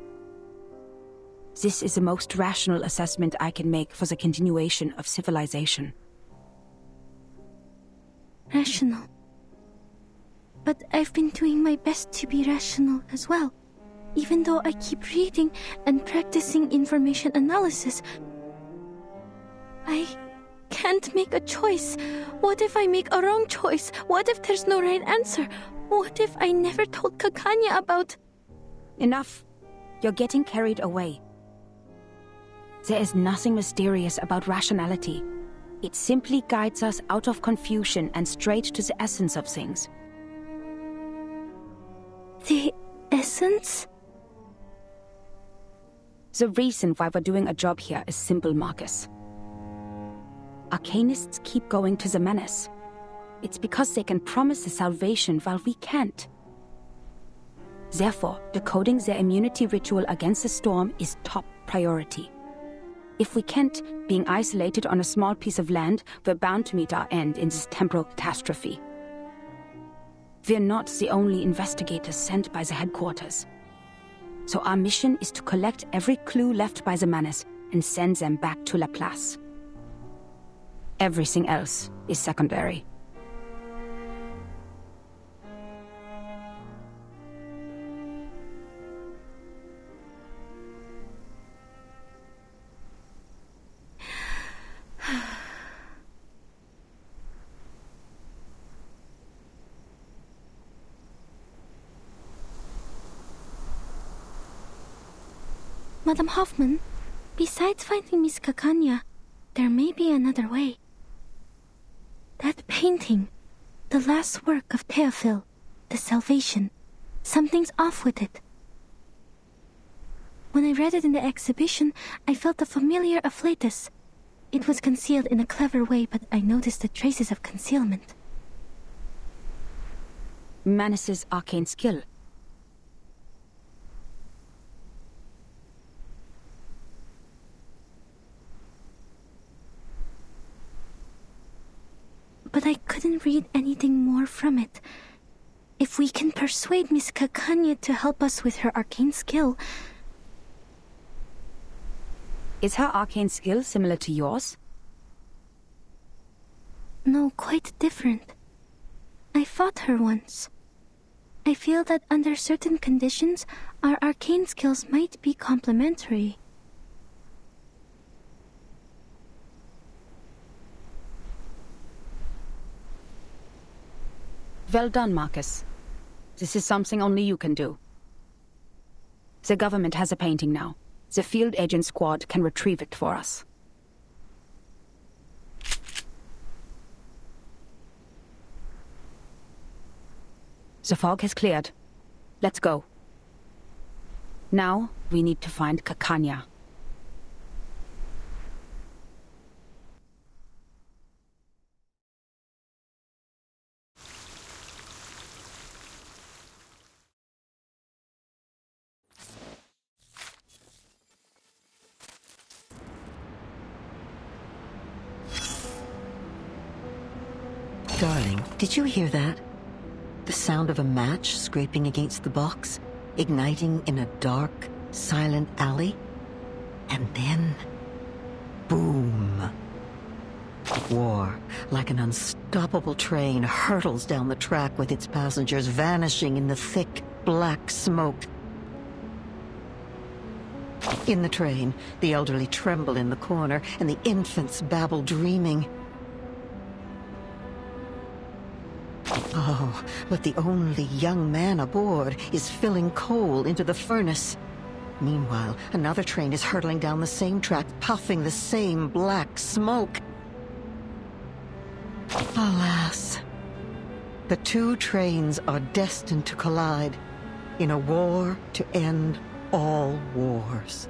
This is the most rational assessment I can make for the continuation of civilization. Rational. But I've been doing my best to be rational as well. Even though I keep reading and practicing information analysis, I can't make a choice. What if I make a wrong choice? What if there's no right answer? What if I never told Kakanya about... Enough. You're getting carried away. There is nothing mysterious about rationality. It simply guides us out of confusion and straight to the essence of things. The essence? The reason why we're doing a job here is simple, Marcus. Arcanists keep going to the menace. It's because they can promise the salvation while we can't. Therefore, decoding their immunity ritual against the storm is top priority. If we can't, being isolated on a small piece of land, we're bound to meet our end in this temporal catastrophe. We're not the only investigators sent by the headquarters. So our mission is to collect every clue left by the menace and send them back to La Place. Everything else is secondary. Madam Hoffman, besides finding Miss Kakanya, there may be another way. That painting, the last work of Theophil, the Salvation, something's off with it. When I read it in the exhibition, I felt a familiar afflatus. It was concealed in a clever way, but I noticed the traces of concealment. Manus's arcane skill, more from it. If we can persuade Miss Kakanya to help us with her arcane skill... Is her arcane skill similar to yours? No, quite different. I fought her once. I feel that under certain conditions, our arcane skills might be complementary. Well done, Marcus. This is something only you can do. The government has a painting now. The field agent squad can retrieve it for us. The fog has cleared. Let's go. Now, we need to find Kakanya. Darling, did you hear that? The sound of a match scraping against the box, igniting in a dark, silent alley. And then... boom. War, like an unstoppable train, hurtles down the track with its passengers vanishing in the thick, black smoke. In the train, the elderly tremble in the corner, and the infants babble dreaming. Oh, but the only young man aboard is filling coal into the furnace. Meanwhile, another train is hurtling down the same track, puffing the same black smoke. Alas, the two trains are destined to collide in a war to end all wars.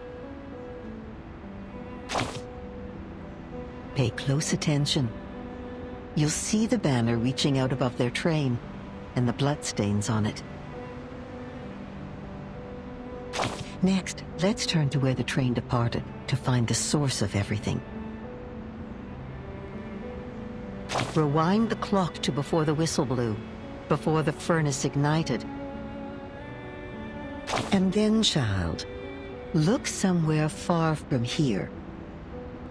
Pay close attention. You'll see the banner reaching out above their train, and the bloodstains on it. Next, let's turn to where the train departed to find the source of everything. Rewind the clock to before the whistle blew, before the furnace ignited. And then, child, look somewhere far from here.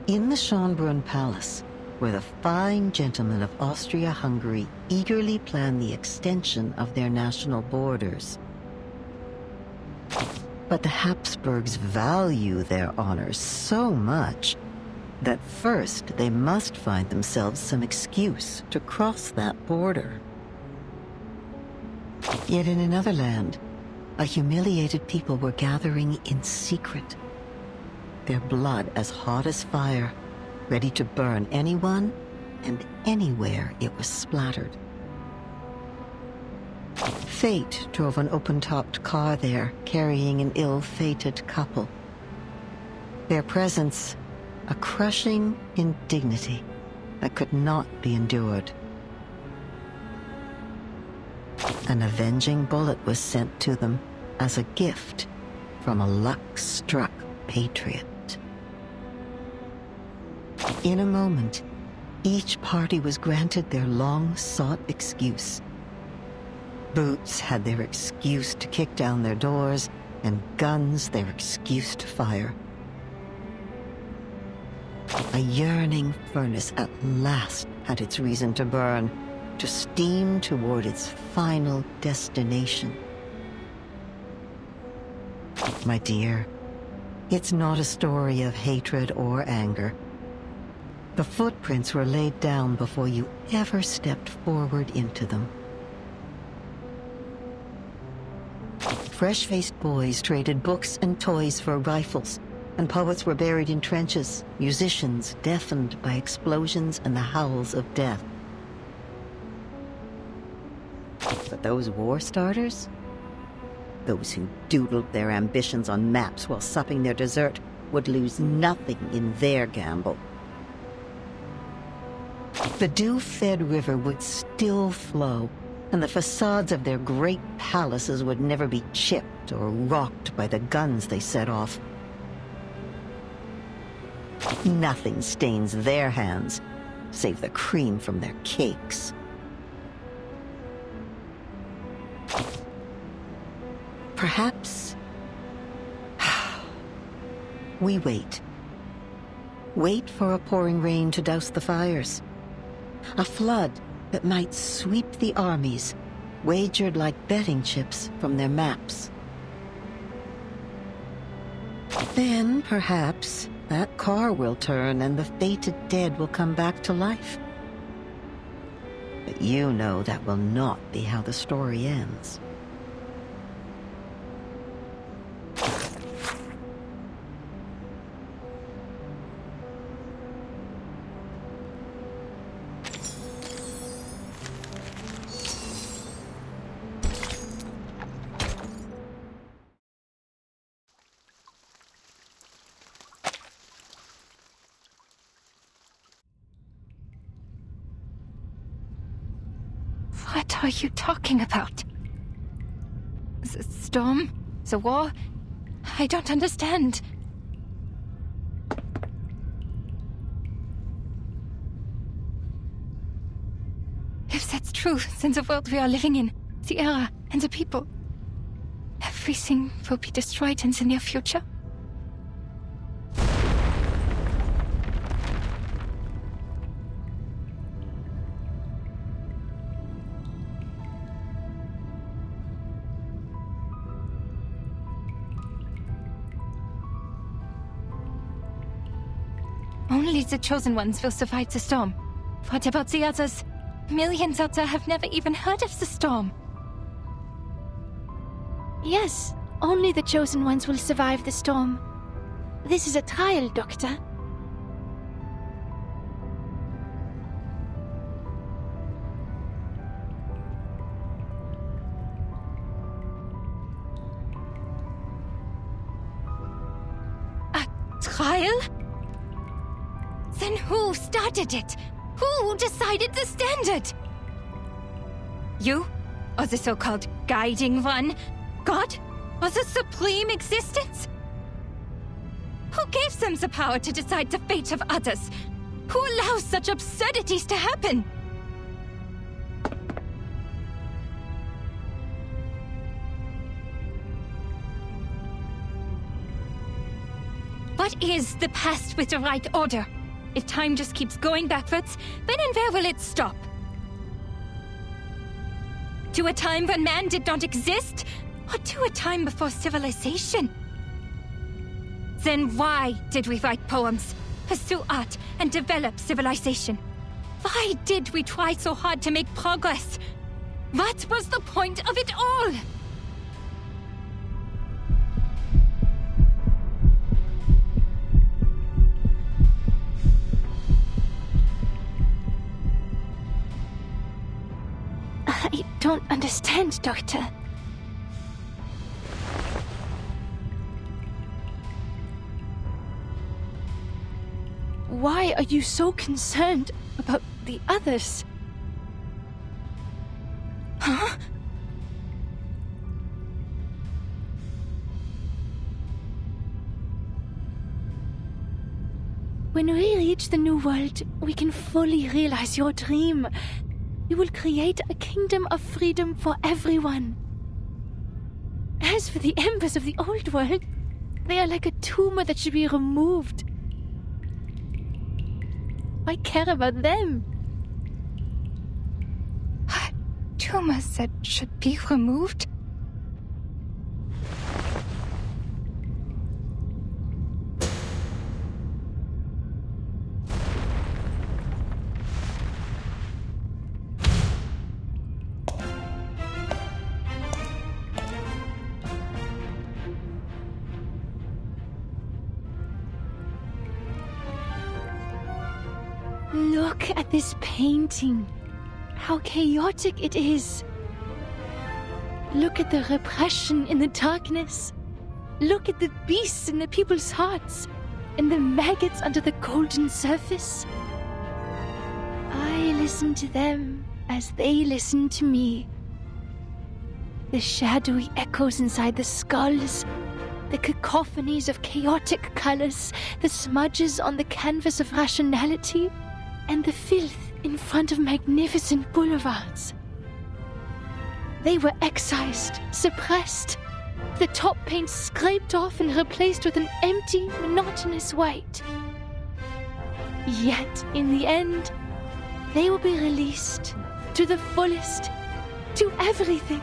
In the Schönbrunn Palace, where the fine gentlemen of Austria-Hungary eagerly plan the extension of their national borders. But the Habsburgs value their honors so much that first they must find themselves some excuse to cross that border. Yet in another land, a humiliated people were gathering in secret, their blood as hot as fire, ready to burn anyone and anywhere it was splattered. Fate drove an open-topped car there, carrying an ill-fated couple. Their presence, a crushing indignity that could not be endured. An avenging bullet was sent to them as a gift from a luck-struck patriot. In a moment, each party was granted their long-sought excuse. Boots had their excuse to kick down their doors, and guns their excuse to fire. A yearning furnace at last had its reason to burn, to steam toward its final destination. My dear, it's not a story of hatred or anger. The footprints were laid down before you ever stepped forward into them. Fresh-faced boys traded books and toys for rifles, and poets were buried in trenches, musicians deafened by explosions and the howls of death. But those war starters? Those who doodled their ambitions on maps while supping their dessert would lose nothing in their gamble. The dew-fed river would still flow, and the facades of their great palaces would never be chipped or rocked by the guns they set off. Nothing stains their hands, save the cream from their cakes. Perhaps we wait. Wait for a pouring rain to douse the fires. A flood that might sweep the armies, wagered like betting chips from their maps. Then, perhaps, that car will turn and the fated dead will come back to life. But you know that will not be how the story ends. What are you talking about? The storm? The war? I don't understand. If that's true, then the world we are living in, the era, and the people, everything will be destroyed in the near future. Only the chosen ones will survive the storm. What about the others? Millions out there have never even heard of the storm. Yes, only the chosen ones will survive the storm. This is a trial, Doctor. A trial? Then who started it? Who decided the standard? You? Or the so-called guiding one? God? Or the supreme existence? Who gave them the power to decide the fate of others? Who allows such absurdities to happen? What is the past with the right order? If time just keeps going backwards, when and where will it stop? To a time when man did not exist? Or to a time before civilization? Then why did we write poems, pursue art, and develop civilization? Why did we try so hard to make progress? What was the point of it all? I don't understand, Doctor. Why are you so concerned about the others? Huh? When we reach the New World, we can fully realize your dream. We will create a kingdom of freedom for everyone. As for the embers of the Old World, they are like a tumor that should be removed. I care about them. Tumors that should be removed? Look at this painting. How chaotic it is. Look at the repression in the darkness. Look at the beasts in the people's hearts, and the maggots under the golden surface. I listen to them as they listen to me. The shadowy echoes inside the skulls, the cacophonies of chaotic colors, the smudges on the canvas of rationality, and the filth in front of magnificent boulevards. They were excised, suppressed. The top paint scraped off and replaced with an empty, monotonous white. Yet, in the end, they will be released to the fullest, to everything.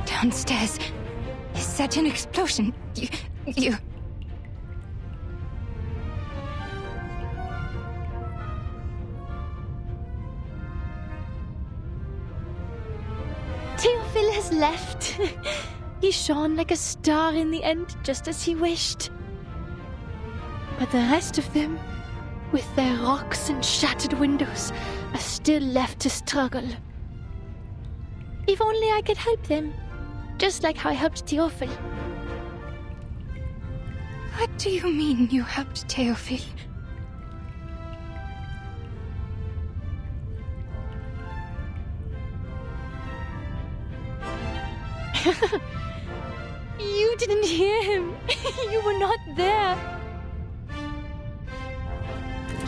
Downstairs. Is that an explosion? You... Theophil has left. He shone like a star in the end, just as he wished. But the rest of them, with their rocks and shattered windows, are still left to struggle. If only I could help them, just like how I helped Theophil. What do you mean you helped Theophil? You didn't hear him. You were not there.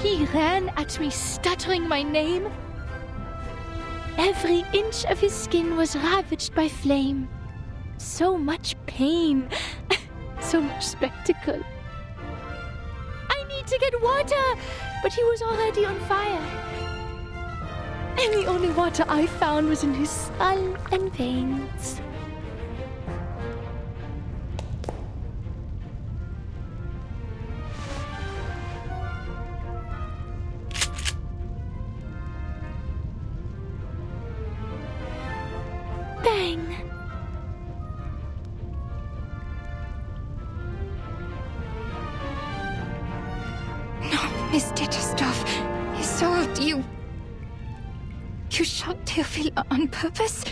He ran at me, stuttering my name. Every inch of his skin was ravaged by flame. So much pain. So much spectacle. I need to get water! But he was already on fire. And the only water I found was in his skull and veins. Bang! No, Miss Dittersdorf. Isolde, you shot Theophil on purpose?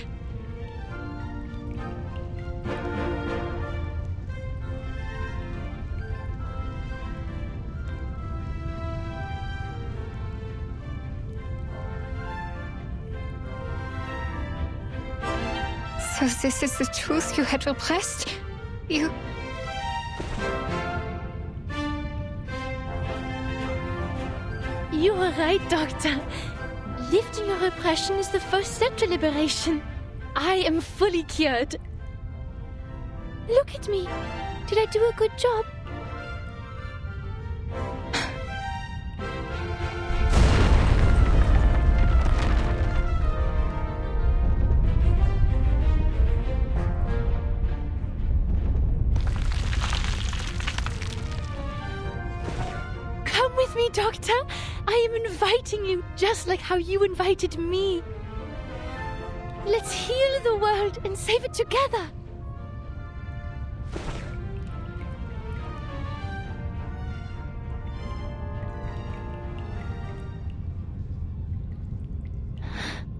So this is the truth you had repressed? You... You were right, Doctor. Lifting your repression is the first step to liberation. I am fully cured. Look at me. Did I do a good job? Come with me, Doctor. I am inviting you, just like how you invited me. Let's heal the world and save it together.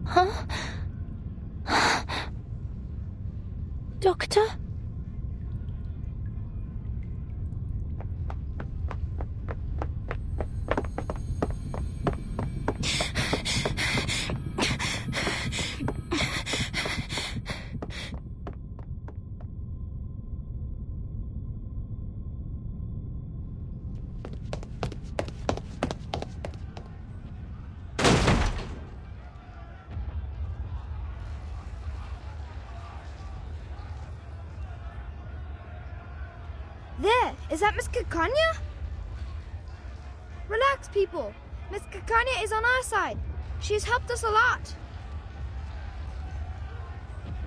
Huh? Doctor? There! Is that Miss Kakanya? Relax, people. Miss Kakanya is on our side. She has helped us a lot.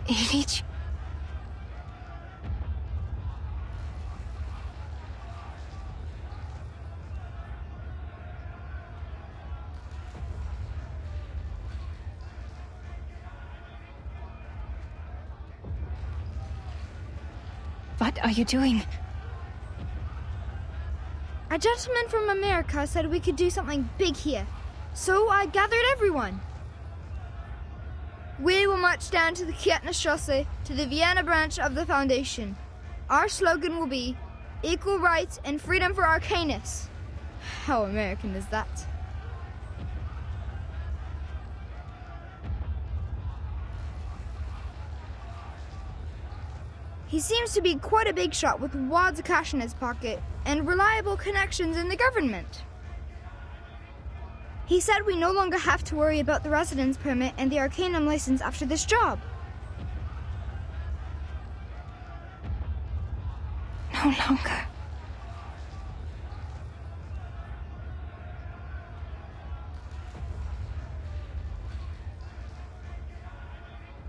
Ilich? What are you doing? A gentleman from America said we could do something big here. So I gathered everyone. We will march down to the Kietenstrasse to the Vienna branch of the Foundation. Our slogan will be equal rights and freedom for Arcanus. How American is that? He seems to be quite a big shot with wads of cash in his pocket and reliable connections in the government. He said we no longer have to worry about the residence permit and the Arcanum license after this job. No longer.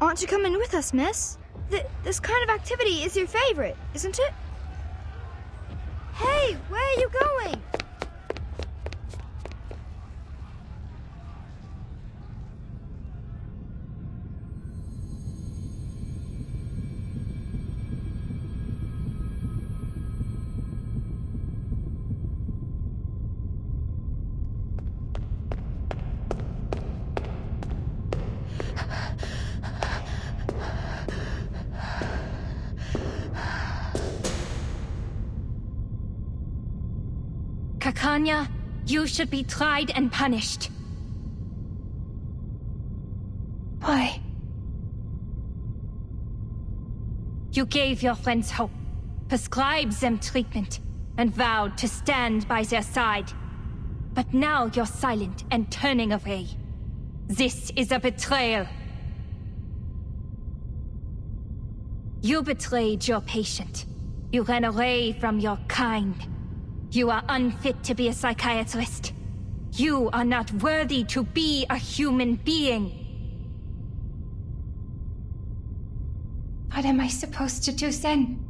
Want to come in with us, miss? This kind of activity is your favorite, isn't it? Hey, where are you going? Kakanya, you should be tried and punished. Why? You gave your friends hope, prescribed them treatment, and vowed to stand by their side. But now you're silent and turning away. This is a betrayal. You betrayed your patient. You ran away from your kind. You are unfit to be a psychiatrist. You are not worthy to be a human being. What am I supposed to do then?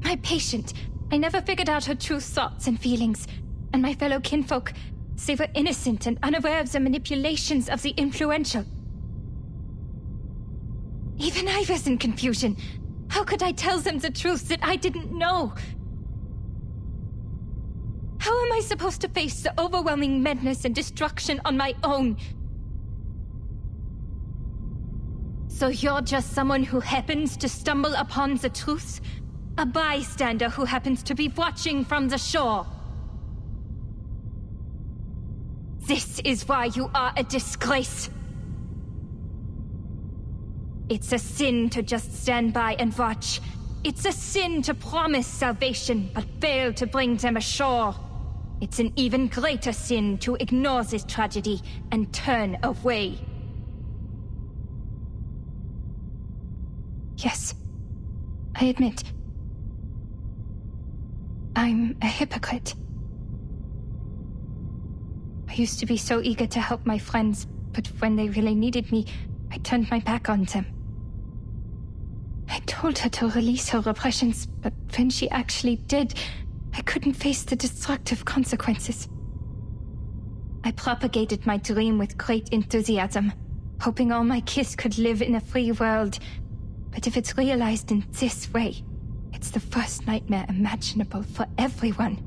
My patient, I never figured out her true thoughts and feelings. And my fellow kinfolk, they were innocent and unaware of the manipulations of the influential. Even I was in confusion. How could I tell them the truth that I didn't know? How am I supposed to face the overwhelming madness and destruction on my own? So you're just someone who happens to stumble upon the truth? A bystander who happens to be watching from the shore? This is why you are a disgrace. It's a sin to just stand by and watch. It's a sin to promise salvation, but fail to bring them ashore. It's an even greater sin to ignore this tragedy and turn away. Yes, I admit. I'm a hypocrite. I used to be so eager to help my friends, but when they really needed me, I turned my back on them. I told her to release her repressions, but when she actually did, I couldn't face the destructive consequences. I propagated my dream with great enthusiasm, hoping all my kids could live in a free world. But if it's realized in this way, it's the worst nightmare imaginable for everyone.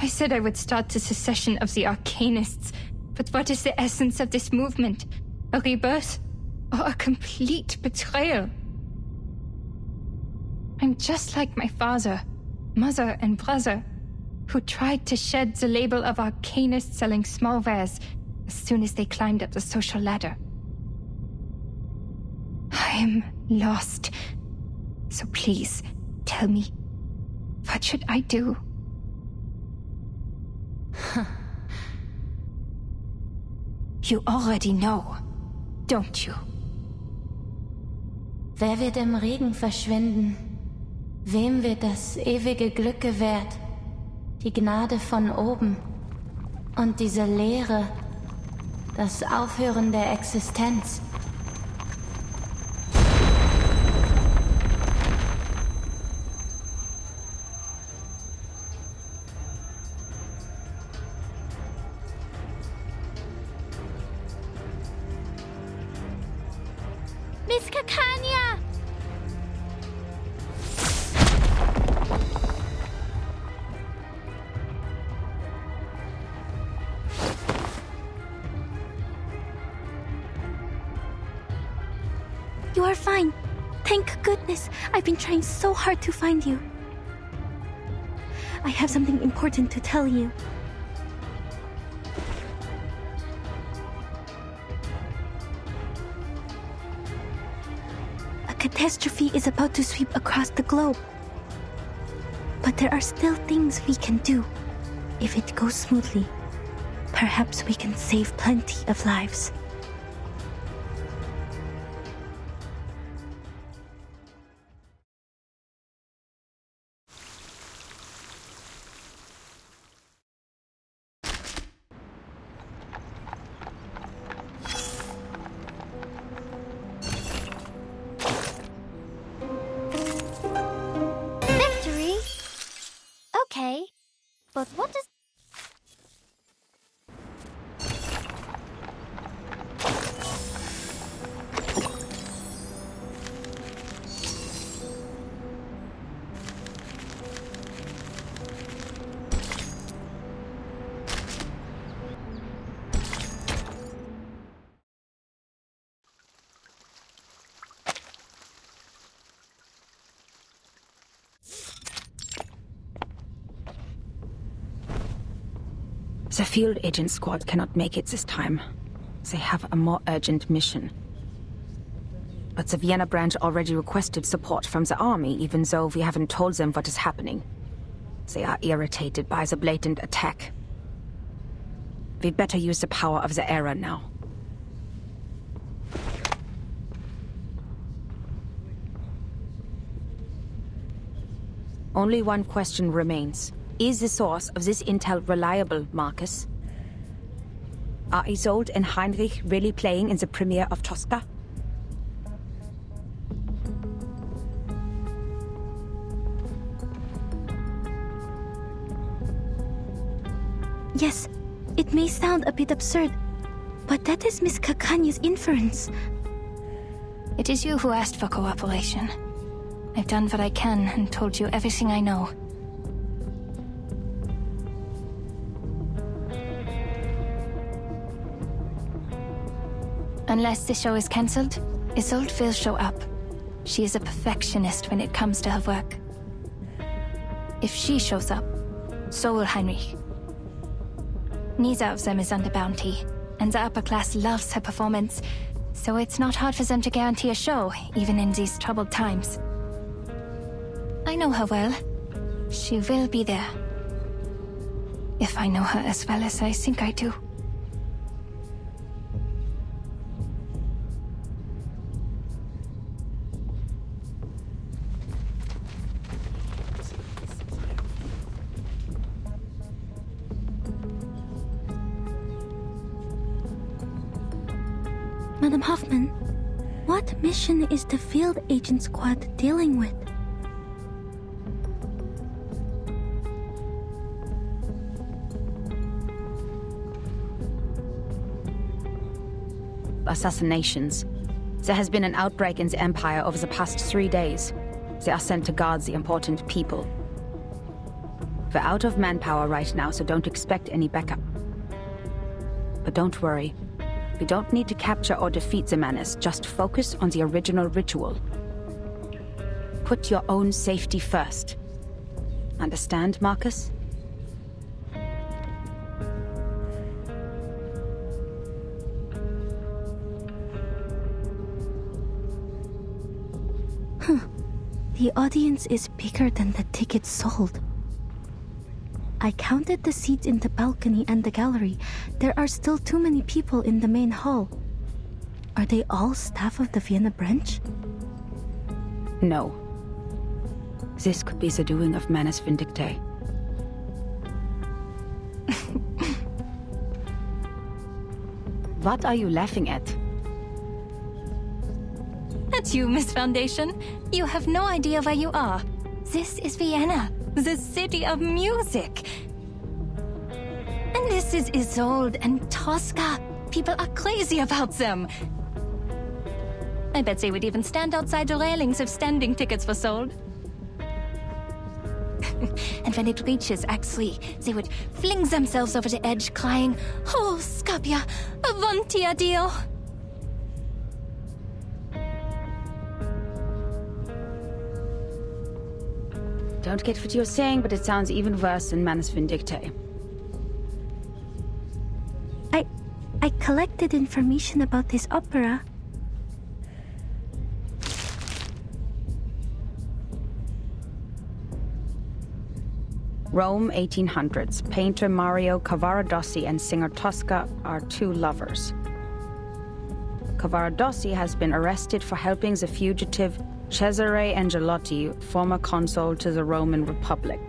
I said I would start the secession of the Arcanists, but what is the essence of this movement? A rebirth? Or a complete betrayal? I'm just like my father, mother, and brother, who tried to shed the label of Arcanist selling small wares as soon as they climbed up the social ladder. I'm lost. So please, tell me, what should I do? You already know, don't you? Wer wird im Regen verschwinden? Wem wird das ewige Glück gewährt? Die Gnade von oben. Und diese Leere, das Aufhören der Existenz. Miss Kakanya! You are fine. Thank goodness. I've been trying so hard to find you. I have something important to tell you. catastrophe is about to sweep across the globe. But there are still things we can do. If it goes smoothly, perhaps we can save plenty of lives. Victory? Okay, but what does... The field agent squad cannot make it this time. They have a more urgent mission. But the Vienna branch already requested support from the army, even though we haven't told them what is happening. They are irritated by the blatant attack. We'd better use the power of the era now. Only one question remains. Is the source of this intel reliable, Marcus? Are Isolde and Heinrich really playing in the premiere of Tosca? Yes, it may sound a bit absurd, but that is Miss Cacanha's inference. It is you who asked for cooperation. I've done what I can and told you everything I know. Unless the show is cancelled, Isolde will show up. She is a perfectionist when it comes to her work. If she shows up, so will Heinrich. Neither of them is under bounty, and the upper class loves her performance, so it's not hard for them to guarantee a show, even in these troubled times. I know her well. She will be there. If I know her as well as I think I do. Madam Hoffman, what mission is the field agent squad dealing with? Assassinations. There has been an outbreak in the Empire over the past 3 days. They are sent to guard the important people. We're out of manpower right now, so don't expect any backup. But don't worry. We don't need to capture or defeat the menace, just focus on the original ritual. Put your own safety first. Understand, Marcus? The audience is bigger than the tickets sold. I counted the seats in the balcony and the gallery. There are still too many people in the main hall. Are they all staff of the Vienna branch? No. This could be the doing of Manus Vindictae. What are you laughing at? That's you, Miss Foundation. You have no idea where you are. This is Vienna, the city of music. And this is Isolde and Tosca. People are crazy about them. I bet they would even stand outside the railings if standing tickets were sold. And when it reaches Act 3, they would fling themselves over the edge, crying, "Oh, Scapia, avanti addio!" Don't get what you're saying, but it sounds even worse than Manus Vindictae. I collected information about this opera. Rome, 1800s. Painter Mario Cavaradossi and singer Tosca are two lovers. Cavaradossi has been arrested for helping the fugitive Cesare Angelotti, former consul to the Roman Republic.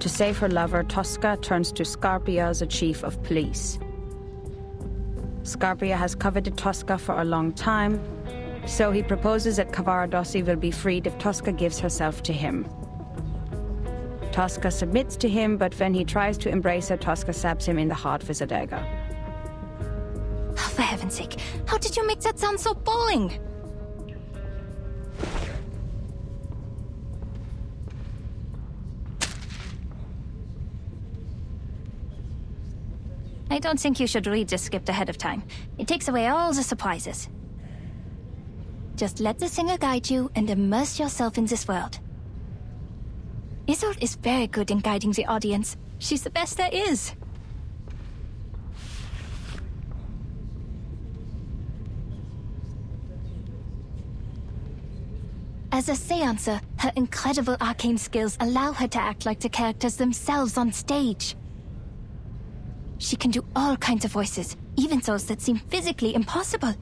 To save her lover, Tosca turns to Scarpia, the chief of police. Scarpia has coveted Tosca for a long time, so he proposes that Cavaradossi will be freed if Tosca gives herself to him. Tosca submits to him, but when he tries to embrace her, Tosca stabs him in the heart with a dagger. Oh, for heaven's sake, how did you make that sound so boring? I don't think you should read the script ahead of time. It takes away all the surprises. Just let the singer guide you and immerse yourself in this world. Isolde is very good in guiding the audience. She's the best there is. As a seancer, her incredible arcane skills allow her to act like the characters themselves on stage. She can do all kinds of voices, even those that seem physically impossible.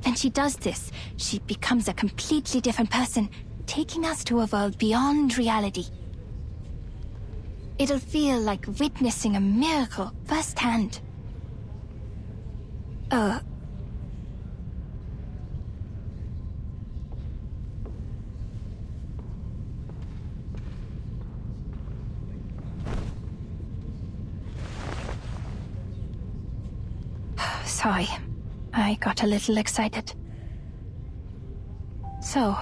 When she does this, she becomes a completely different person, taking us to a world beyond reality. It'll feel like witnessing a miracle firsthand. Sorry, I got a little excited. So,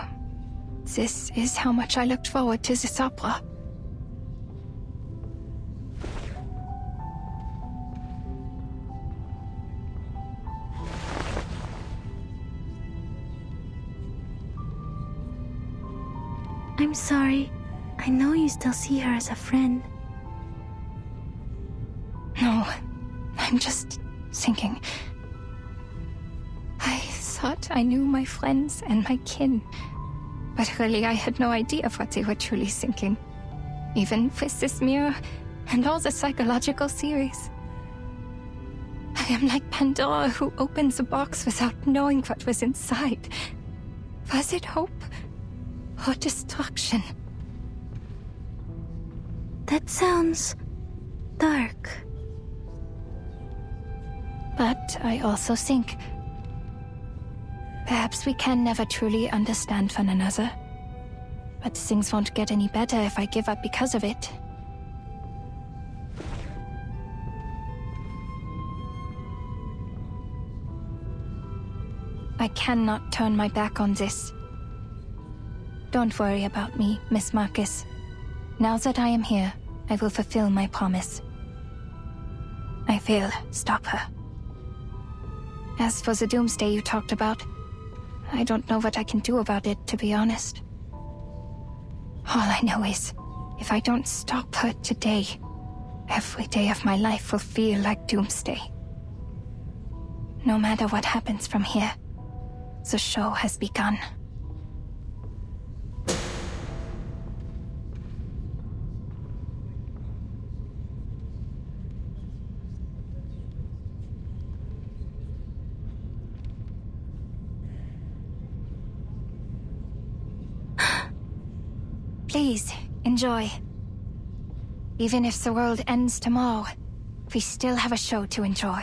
this is how much I looked forward to this opera. I'm sorry. I know you still see her as a friend. No, I'm just thinking. I thought I knew my friends and my kin, but really I had no idea of what they were truly thinking. Even with this mirror and all the psychological theories. I am like Pandora who opens a box without knowing what was inside. Was it hope or destruction? That sounds dark. But I also think perhaps we can never truly understand one another. But things won't get any better if I give up because of it. I cannot turn my back on this. Don't worry about me, Miss Marcus. Now that I am here, I will fulfill my promise. I will stop her. As for the doomsday you talked about, I don't know what I can do about it, to be honest. All I know is, if I don't stop her today, every day of my life will feel like doomsday. No matter what happens from here, the show has begun. Please, enjoy. Even if the world ends tomorrow, we still have a show to enjoy.